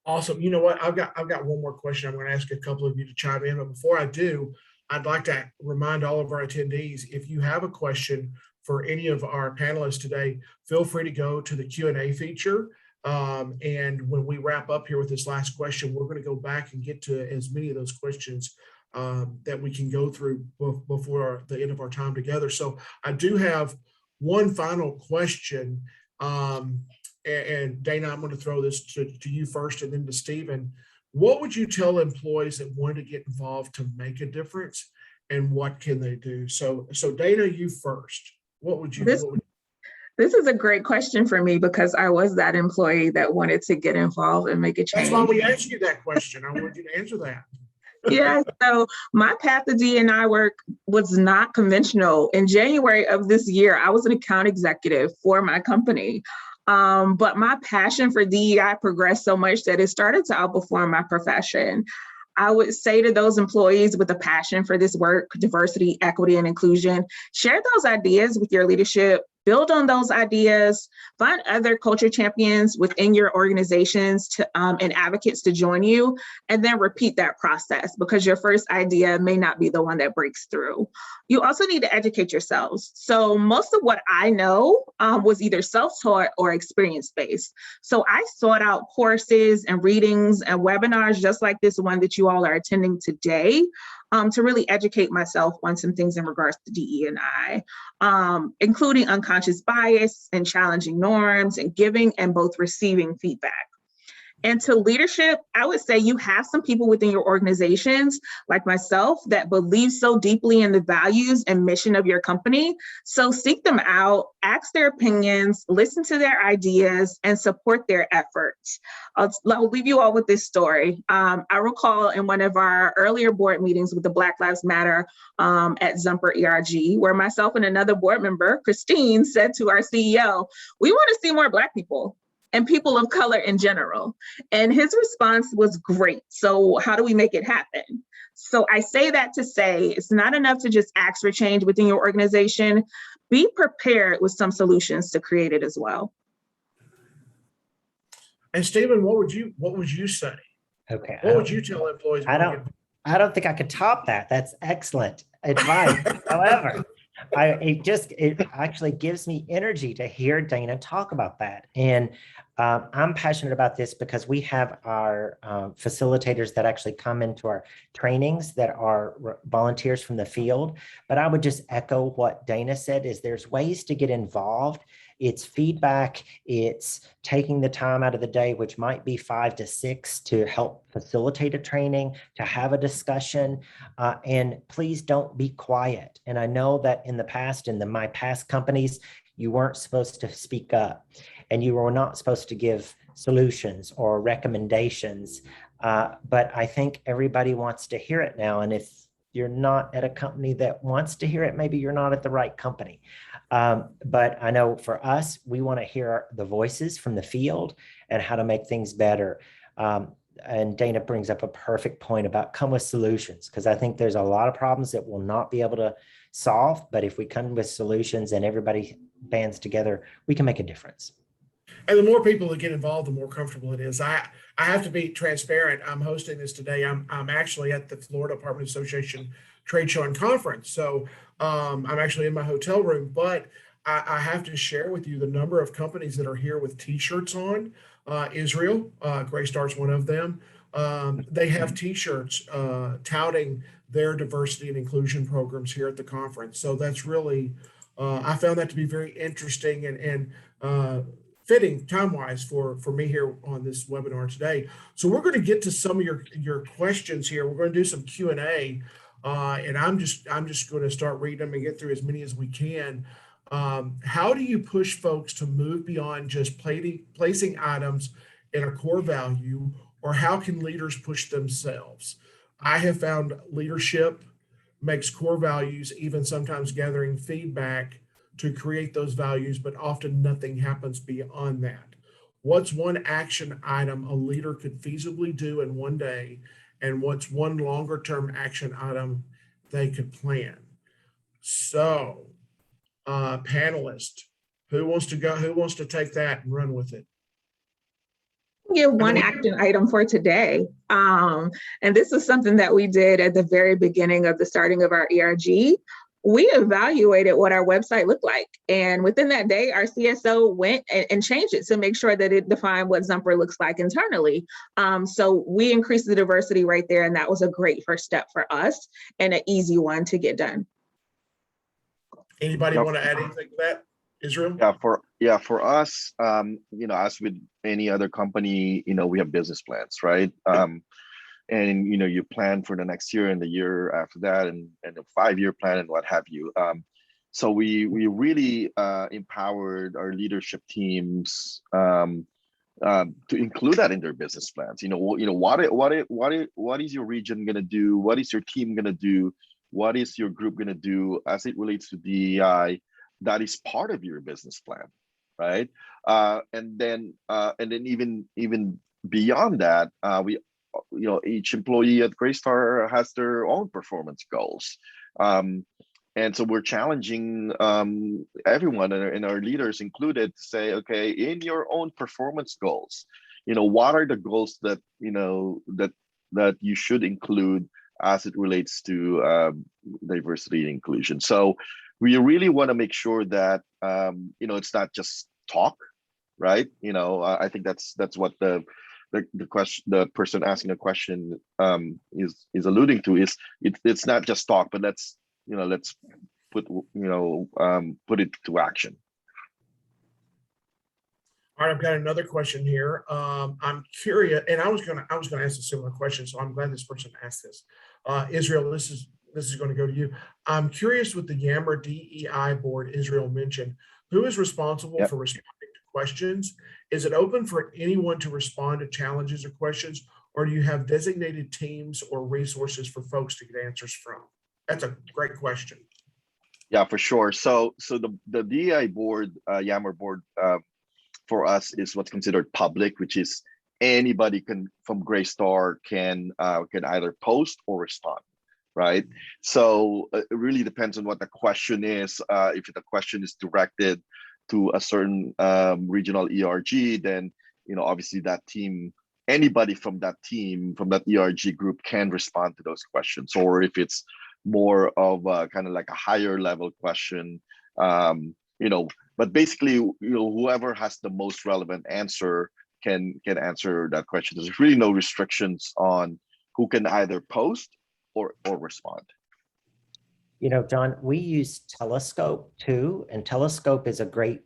Awesome. You know what? I've got one more question. I'm going to ask a couple of you to chime in, but before I do, I'd like to remind all of our attendees, if you have a question for any of our panelists today, feel free to go to the Q&A feature. And when we wrap up here with this last question, we're going to go back and get to as many of those questions that we can go through before the end of our time together. So I do have one final question. And Dana, I'm going to throw this to you first and then to Stephen. What would you tell employees that want to get involved to make a difference, and what can they do? So Dana, you first. What would you do? This is a great question for me because I was that employee that wanted to get involved and make a change. That's why we asked you that question. I wanted you to answer that. Yeah, so my path to D&I work was not conventional. In January of this year, I was an account executive for my company. But my passion for DEI progressed so much that it started to outperform my profession. I would say to those employees with a passion for this work, diversity, equity, and inclusion, share those ideas with your leadership, build on those ideas, find other culture champions within your organizations and advocates to join you, and then repeat that process because your first idea may not be the one that breaks through. You also need to educate yourselves. So most of what I know was either self-taught or experience-based. So I sought out courses and readings and webinars just like this one that you all are attending today to really educate myself on some things in regards to DE&I, including unconscious bias and challenging norms and giving and both receiving feedback. And to leadership, I would say you have some people within your organizations, like myself, that believe so deeply in the values and mission of your company. So seek them out, ask their opinions, listen to their ideas, and support their efforts. I'll leave you all with this story. I recall in one of our earlier board meetings with the Black Lives Matter at Zumper ERG, where myself and another board member, Christine, said to our CEO, "We want to see more Black people and people of color in general." And his response was great. So how do we make it happen? So I say that to say it's not enough to just ask for change within your organization. Be prepared with some solutions to create it as well. And Stephen, what would you say? Okay. What would you tell employees? I don't think I could top that. That's excellent advice. However, it actually gives me energy to hear Dana talk about that. And I'm passionate about this because we have our facilitators that actually come into our trainings that are volunteers from the field. But I would just echo what Dana said is there's ways to get involved. It's feedback, it's taking the time out of the day, which might be 5 to 6 to help facilitate a training, to have a discussion, and please don't be quiet. And I know that in the past, in my past companies, you weren't supposed to speak up and you were not supposed to give solutions or recommendations. But I think everybody wants to hear it now. And if you're not at a company that wants to hear it, maybe you're not at the right company. But I know for us, we want to hear the voices from the field and how to make things better. And Dana brings up a perfect point about come with solutions, because I think there's a lot of problems that we'll not be able to solve. But if we come with solutions and everybody bands together, we can make a difference. And the more people that get involved, the more comfortable it is. I have to be transparent. I'm hosting this today. I'm actually at the Florida Apartment Association Trade Show and Conference. So I'm actually in my hotel room, but I have to share with you the number of companies that are here with T-shirts on. Israel, Graystar is one of them. They have T-shirts touting their diversity and inclusion programs here at the conference. So that's really, I found that to be very interesting and fitting time-wise for me here on this webinar today. So we're going to get to some of your questions here. We're going to do some Q&A, and I'm just going to start reading them and get through as many as we can. How do you push folks to move beyond just placing items in a core value, or how can leaders push themselves? I have found leadership makes core values, even sometimes gathering feedback to create those values, but often nothing happens beyond that. What's one action item a leader could feasibly do in one day, and what's one longer term action item they could plan? So, panelists, who wants to go? Who wants to take that and run with it? Give one action item for today. And this is something that we did at the very beginning of the starting of our ERG. We evaluated what our website looked like. And within that day, our CSO went and changed it to make sure that it defined what Zumper looks like internally. So we increased the diversity right there. And that was a great first step for us and an easy one to get done. Anybody Yep. want to add anything to that? Israel? For us, as with any other company, we have business plans, right? And you plan for the next year and the year after that, and a 5-year plan and what have you. So we really empowered our leadership teams to include that in their business plans. What is your region going to do? What is your team going to do? What is your group going to do as it relates to DEI? That is part of your business plan, right? And then even beyond that, each employee at Graystar has their own performance goals, and so we're challenging everyone and our leaders included to say, okay, in your own performance goals, what are the goals that that you should include as it relates to diversity and inclusion. So we really want to make sure that it's not just talk, right? I think that's what the question, the person asking the question is alluding to, is it's not just talk, but let's put it to action. All right, I've got another question here. I'm curious, and I was gonna ask a similar question, so I'm glad this person asked this. Israel, this is going to go to you. I'm curious, with the Yammer DEI board Israel mentioned, who is responsible for responding to questions? Is it open for anyone to respond to challenges or questions, or do you have designated teams or resources for folks to get answers from? That's a great question. Yeah, for sure. So the DEI board, Yammer board, for us is what's considered public, which is anybody from Graystar can either post or respond, right? So it really depends on what the question is. If the question is directed to a certain regional ERG, then obviously that team, anybody from that team, from that ERG group, can respond to those questions. Or if it's more of a kind of like a higher level question, but basically, whoever has the most relevant answer can answer that question. There's really no restrictions on who can either post or respond. John, we use Telescope too, and Telescope is a great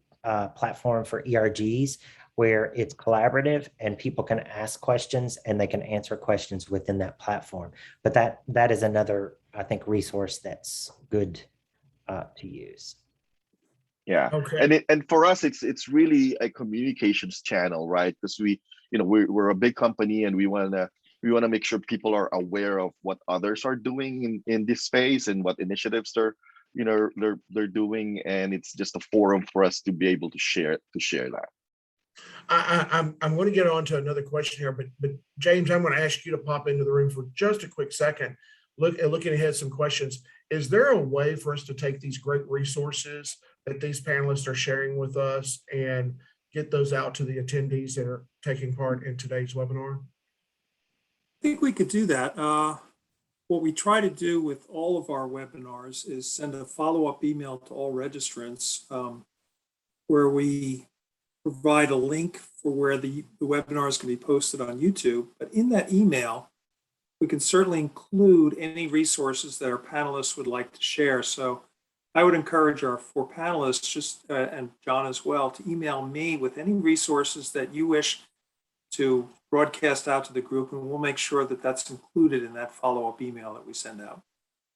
platform for ERGs where it's collaborative and people can ask questions and they can answer questions within that platform. But that is another, I think, resource that's good to use. Yeah. Okay. And for us, it's really a communications channel, right? Because we're a big company and we want to make sure people are aware of what others are doing in this space and what initiatives they're doing, and it's just a forum for us to be able to share that. I'm going to get on to another question here, but James, I'm going to ask you to pop into the room for just a quick second. Looking ahead, some questions. Is there a way for us to take these great resources that these panelists are sharing with us and get those out to the attendees that are taking part in today's webinar? I think we could do that. What we try to do with all of our webinars is send a follow-up email to all registrants where we provide a link for where the webinars can be posted on YouTube. But in that email, we can certainly include any resources that our panelists would like to share. So I would encourage our 4 panelists, and John as well, to email me with any resources that you wish to broadcast out to the group, and we'll make sure that that's included in that follow-up email that we send out.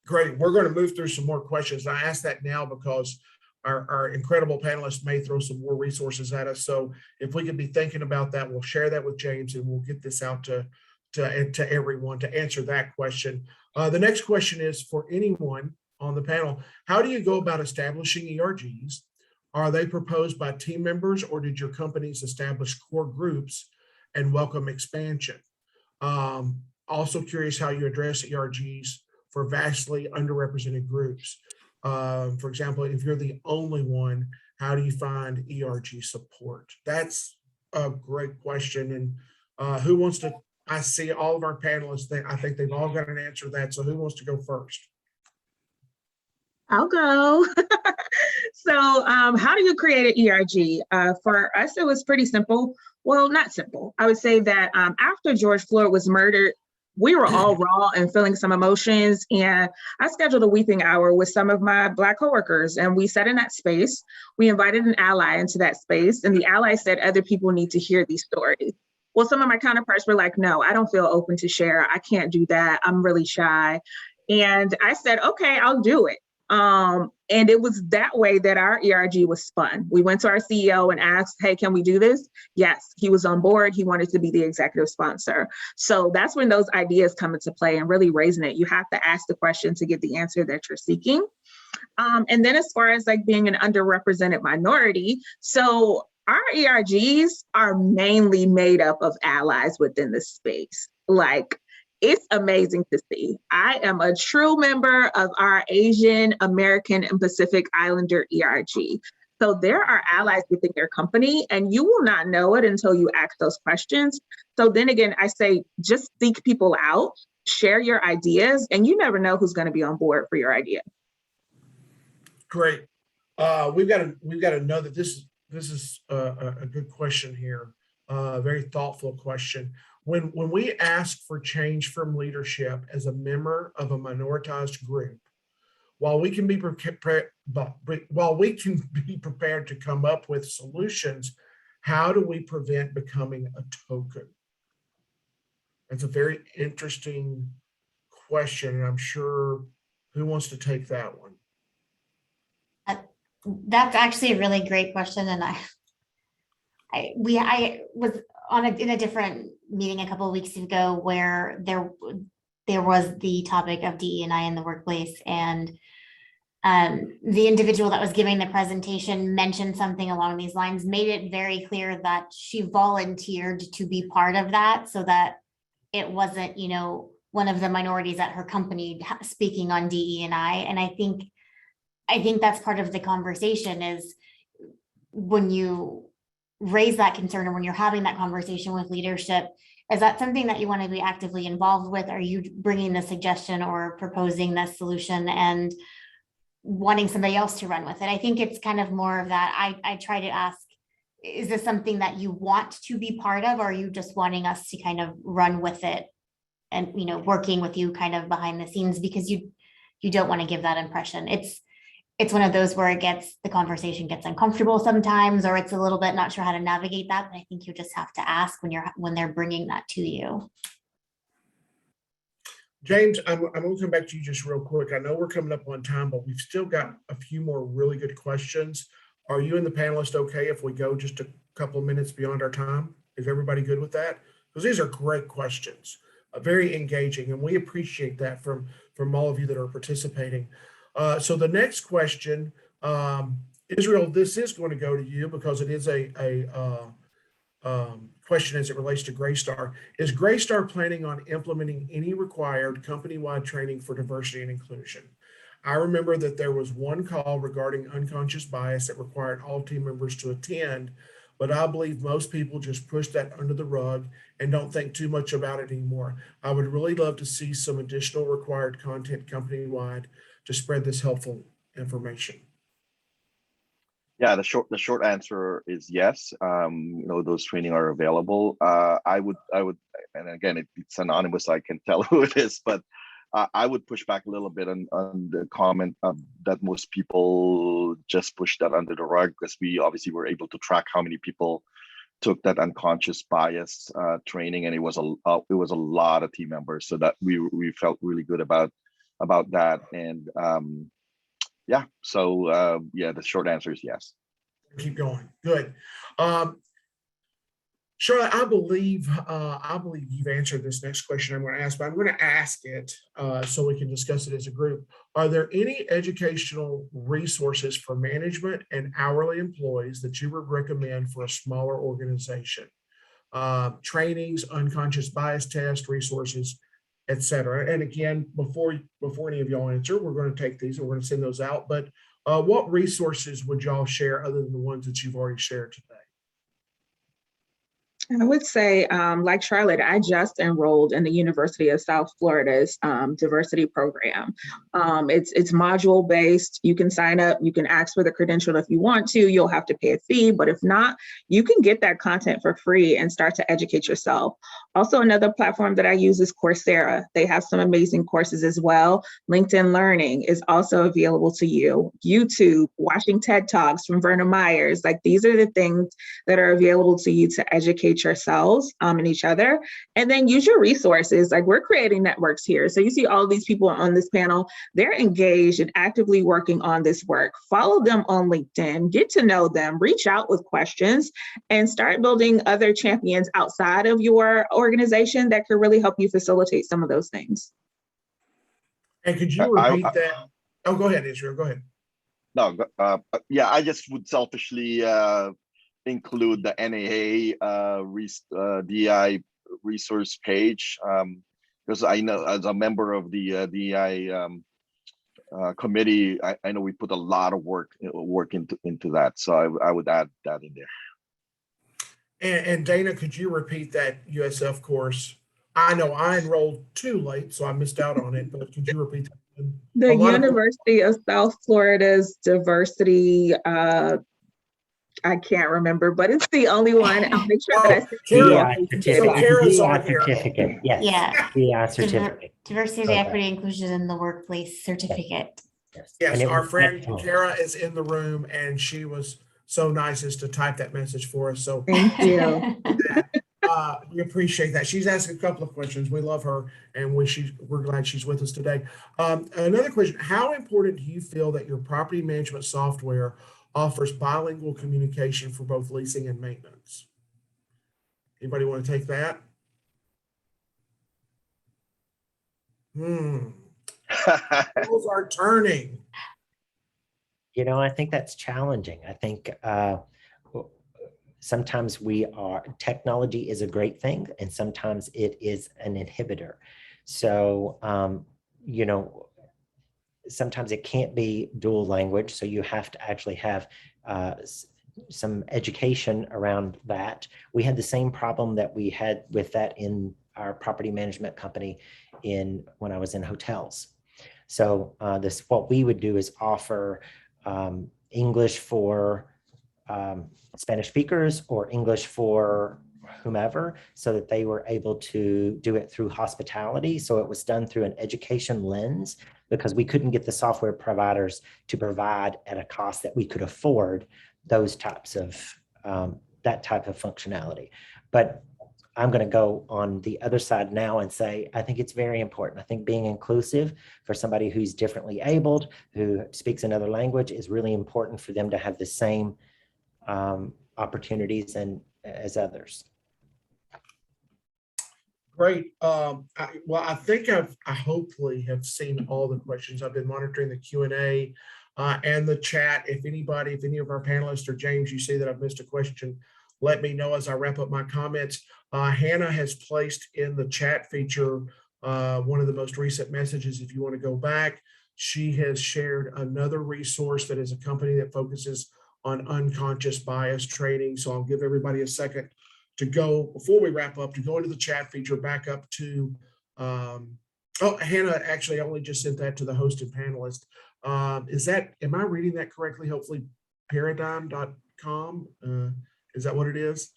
Great. We're going to move through some more questions. I ask that now because our incredible panelists may throw some more resources at us. So if we could be thinking about that, we'll share that with James and we'll get this out to to everyone to answer that question. The next question is for anyone on the panel. How do you go about establishing ERGs? Are they proposed by team members, or did your companies establish core groups and welcome expansion? Also curious how you address ERGs for vastly underrepresented groups. For example, if you're the only one, how do you find ERG support? That's a great question. And who wants to, I see all of our panelists, I think they've all got an answer to that. So who wants to go first? I'll go. So how do you create an ERG? For us, it was pretty simple. Well, not simple. I would say that after George Floyd was murdered, we were all raw and feeling some emotions. And I scheduled a weeping hour with some of my Black coworkers, and we sat in that space. We invited an ally into that space, and the ally said other people need to hear these stories. Well, some of my counterparts were like, no, I don't feel open to share. I can't do that. I'm really shy. And I said, okay, I'll do it. And it was that way that our ERG was spun. We went to our CEO and asked, hey, can we do this? Yes, he was on board. He wanted to be the executive sponsor. So that's when those ideas come into play and really raising it. You have to ask the question to get the answer that you're seeking. And then as far as like being an underrepresented minority, so our ERGs are mainly made up of allies within the space. Like, it's amazing to see. I am a true member of our Asian American and Pacific Islander ERG. So there are allies within your company, and you will not know it until you ask those questions. So then again, I say just seek people out, share your ideas, and you never know who's going to be on board for your idea. Great. We've got to know that this is a good question here. A very thoughtful question. When we ask for change from leadership as a member of a minoritized group, while we can be prepared to come up with solutions, how do we prevent becoming a token? That's a very interesting question, and I'm sure who wants to take that one? That's actually a really great question, and I was in a different meeting a couple of weeks ago where there was the topic of DE&I in the workplace, and the individual that was giving the presentation mentioned something along these lines, made it very clear that she volunteered to be part of that, so that it wasn't, one of the minorities at her company speaking on DE&I. And I think that's part of the conversation is when you raise that concern, or when you're having that conversation with leadership, is that something that you want to be actively involved with? Are you bringing the suggestion or proposing the solution and wanting somebody else to run with it? I think it's kind of more of that. I try to ask, is this something that you want to be part of, or are you just wanting us to kind of run with it and, working with you kind of behind the scenes, because you don't want to give that impression. It's one of those where the conversation gets uncomfortable sometimes, or it's a little bit not sure how to navigate that. But I think you just have to ask when they're bringing that to you. James, I'm going to come back to you just real quick. I know we're coming up on time, but we've still got a few more really good questions. Are you and the panelists okay if we go just a couple of minutes beyond our time? Is everybody good with that? Because these are great questions, very engaging, and we appreciate that from all of you that are participating. So the next question, Israel, this is going to go to you because it is a question as it relates to Graystar. Is Graystar planning on implementing any required company-wide training for diversity and inclusion? I remember that there was one call regarding unconscious bias that required all team members to attend, but I believe most people just push that under the rug and don't think too much about it anymore. I would really love to see some additional required content company-wide to spread this helpful information. Yeah, the short answer is yes. Those training are available. I would, and again, it's anonymous, so I can tell who it is, but I would push back a little bit on the comment that most people just push that under the rug, because we obviously were able to track how many people took that unconscious bias training, and it was a lot of team members, so that we felt really good about that. And yeah, so yeah, the short answer is yes. Keep going. Good. Charlotte, I believe you've answered this next question I'm going to ask, but I'm going to ask it so we can discuss it as a group. Are there any educational resources for management and hourly employees that you would recommend for a smaller organization? Trainings, unconscious bias test, resources, et cetera. And again, before any of y'all answer, we're going to take these and we're going to send those out. But what resources would y'all share other than the ones that you've already shared today? I would say, like Charlotte, I just enrolled in the University of South Florida's diversity program. It's module based. You can sign up. You can ask for the credential if you want to. You'll have to pay a fee, but if not, you can get that content for free and start to educate yourself. Also, another platform that I use is Coursera. They have some amazing courses as well. LinkedIn Learning is also available to you. YouTube, watching TED Talks from Verna Myers. Like, these are the things that are available to you to educate yourselves and each other, and then use your resources. Like, we're creating networks here. So you see all these people on this panel, they're engaged and actively working on this work. Follow them on LinkedIn, get to know them, reach out with questions, and start building other champions outside of your organization that could really help you facilitate some of those things. And could you repeat that? Oh, go ahead, Israel. Go ahead. No, yeah, I just would selfishly include the NAA DI resource page, because I know as a member of the DI committee, I know we put a lot of work into that. So I would add that in there. And Dana, could you repeat that USF course? I know I enrolled too late, so I missed out on it, but could you repeat that? The University of South Florida's diversity, I can't remember, but it's the only one. I'll make sure that I certificate. Yes. Yeah. DI certificate. Diversity, equity, inclusion in the workplace certificate. Yes, our friend Kara is in the room, and she was so nice as to type that message for us. So thank you. We appreciate that. She's asked a couple of questions. We love her, and we're glad she's with us today. Another question: how important do you feel that your property management software offers bilingual communication for both leasing and maintenance? Anybody want to take that? Those are turning. You know, I think that's challenging. I think sometimes technology is a great thing, and sometimes it is an inhibitor. So, you know, sometimes it can't be dual language. So you have to actually have some education around that. We had the same problem that we had with that in our property management company when I was in hotels. So what we would do is offer English for Spanish speakers or English for whomever, so that they were able to do it through hospitality. So it was done through an education lens, because we couldn't get the software providers to provide at a cost that we could afford those types of that type of functionality. But I'm going to go on the other side now and say, I think it's very important. I think being inclusive for somebody who's differently abled, who speaks another language, is really important for them to have the same opportunities as others. Great. I think I hopefully have seen all the questions. I've been monitoring the Q&A and the chat. If any of our panelists or James, you see that I've missed a question, let me know as I wrap up my comments. Hannah has placed in the chat feature one of the most recent messages. If you want to go back, she has shared another resource that is a company that focuses on unconscious bias training. So I'll give everybody a second to go, before we wrap up, to go into the chat feature, back up to, Hannah actually only just sent that to the host and panelist. Am I reading that correctly? Hopefully paradigm.com, is that what it is?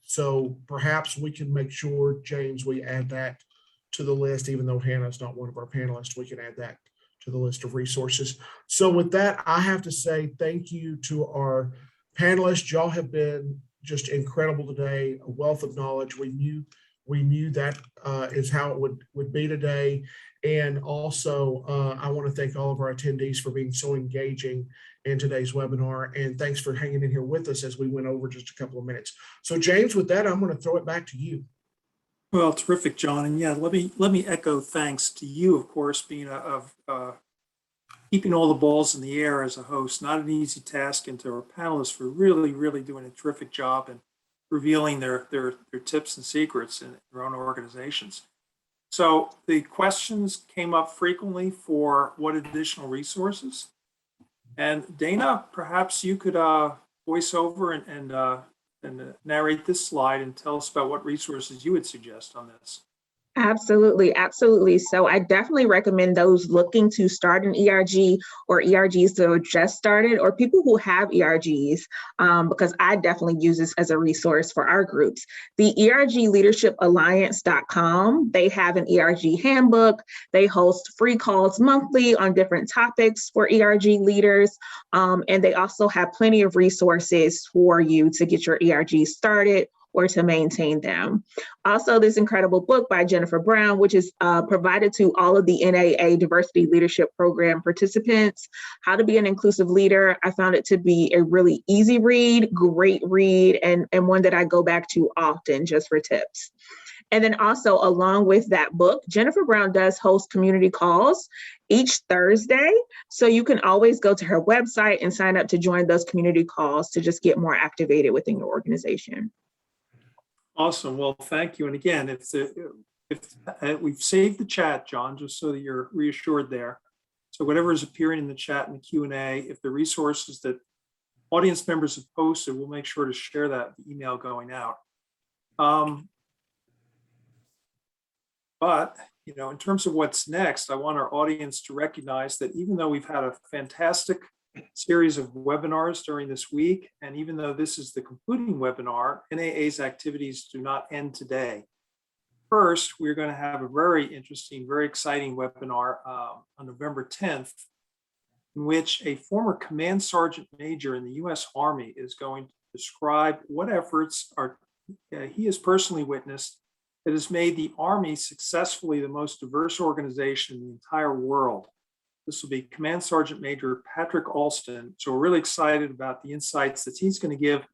So perhaps we can make sure, James, we add that to the list, even though Hannah's not one of our panelists, we can add that to the list of resources. So with that, I have to say thank you to our panelists. Y'all have been just incredible today, a wealth of knowledge. We knew We knew that is how it would be today. And also, I want to thank all of our attendees for being so engaging in today's webinar. And thanks for hanging in here with us as we went over just a couple of minutes. So James, with that, I'm going to throw it back to you. Well, terrific, John. And yeah, let me echo thanks to you, of course, being keeping all the balls in the air as a host. Not an easy task, and to our panelists for really doing a terrific job and revealing their tips and secrets in their own organizations. So the questions came up frequently for what additional resources. And Dana, perhaps you could voice over and narrate this slide and tell us about what resources you would suggest on this. Absolutely, absolutely. So I definitely recommend those looking to start an ERG or ERGs that are just started, or people who have ERGs, because I definitely use this as a resource for our groups. The ERGleadershipalliance.com, they have an ERG handbook. They host free calls monthly on different topics for ERG leaders. And they also have plenty of resources for you to get your ERG started or to maintain them. Also, this incredible book by Jennifer Brown, which is provided to all of the NAA Diversity Leadership Program participants, How to Be an Inclusive Leader. I found it to be a really easy read, great read, and one that I go back to often just for tips. And then also, along with that book, Jennifer Brown does host community calls each Thursday. So you can always go to her website and sign up to join those community calls to just get more activated within your organization. Awesome. Well, thank you. And again, if we've saved the chat, John, just so that you're reassured there. So whatever is appearing in the chat and the Q&A, if the resources that audience members have posted, we'll make sure to share that email going out. But in terms of what's next, I want our audience to recognize that even though we've had a fantastic series of webinars during this week, and even though this is the concluding webinar, NAA's activities do not end today. First, we're going to have a very interesting, very exciting webinar on November 10th, in which a former command sergeant major in the U.S. Army is going to describe what efforts he has personally witnessed that has made the Army successfully the most diverse organization in the entire world. This will be Command Sergeant Major Patrick Alston. So we're really excited about the insights that he's going to give,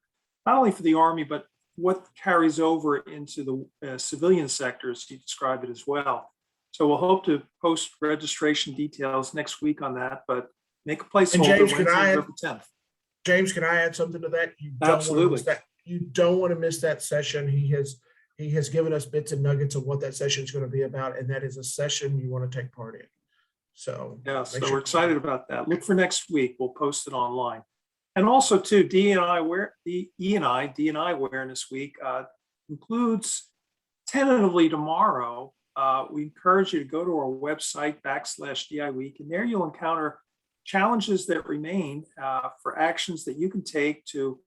not only for the Army, but what carries over into the civilian sectors. He described it as well. So we'll hope to post registration details next week on that, but make a placeholder Wednesday, November 10th. James, can I add something to that? Absolutely. You don't want to miss that session. He has given us bits and nuggets of what that session is going to be about, and that is a session you want to take part in. So yeah, so we're excited about that. Look for next week. We'll post it online. And also too, D&I Awareness Week includes tentatively tomorrow. We encourage you to go to our website /DI Week, and there you'll encounter challenges that remain for actions that you can take to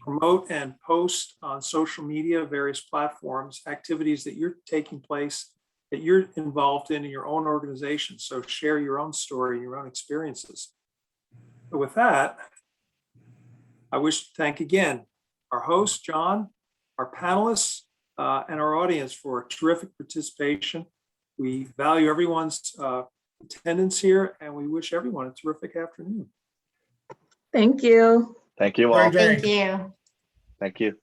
promote and post on social media, various platforms, activities that you're taking place, that you're involved in your own organization. So share your own story, your own experiences. But with that, I wish to thank again our host, John, our panelists, and our audience for terrific participation. We value everyone's attendance here, and we wish everyone a terrific afternoon. Thank you. Thank you all. Thank you. Thank you.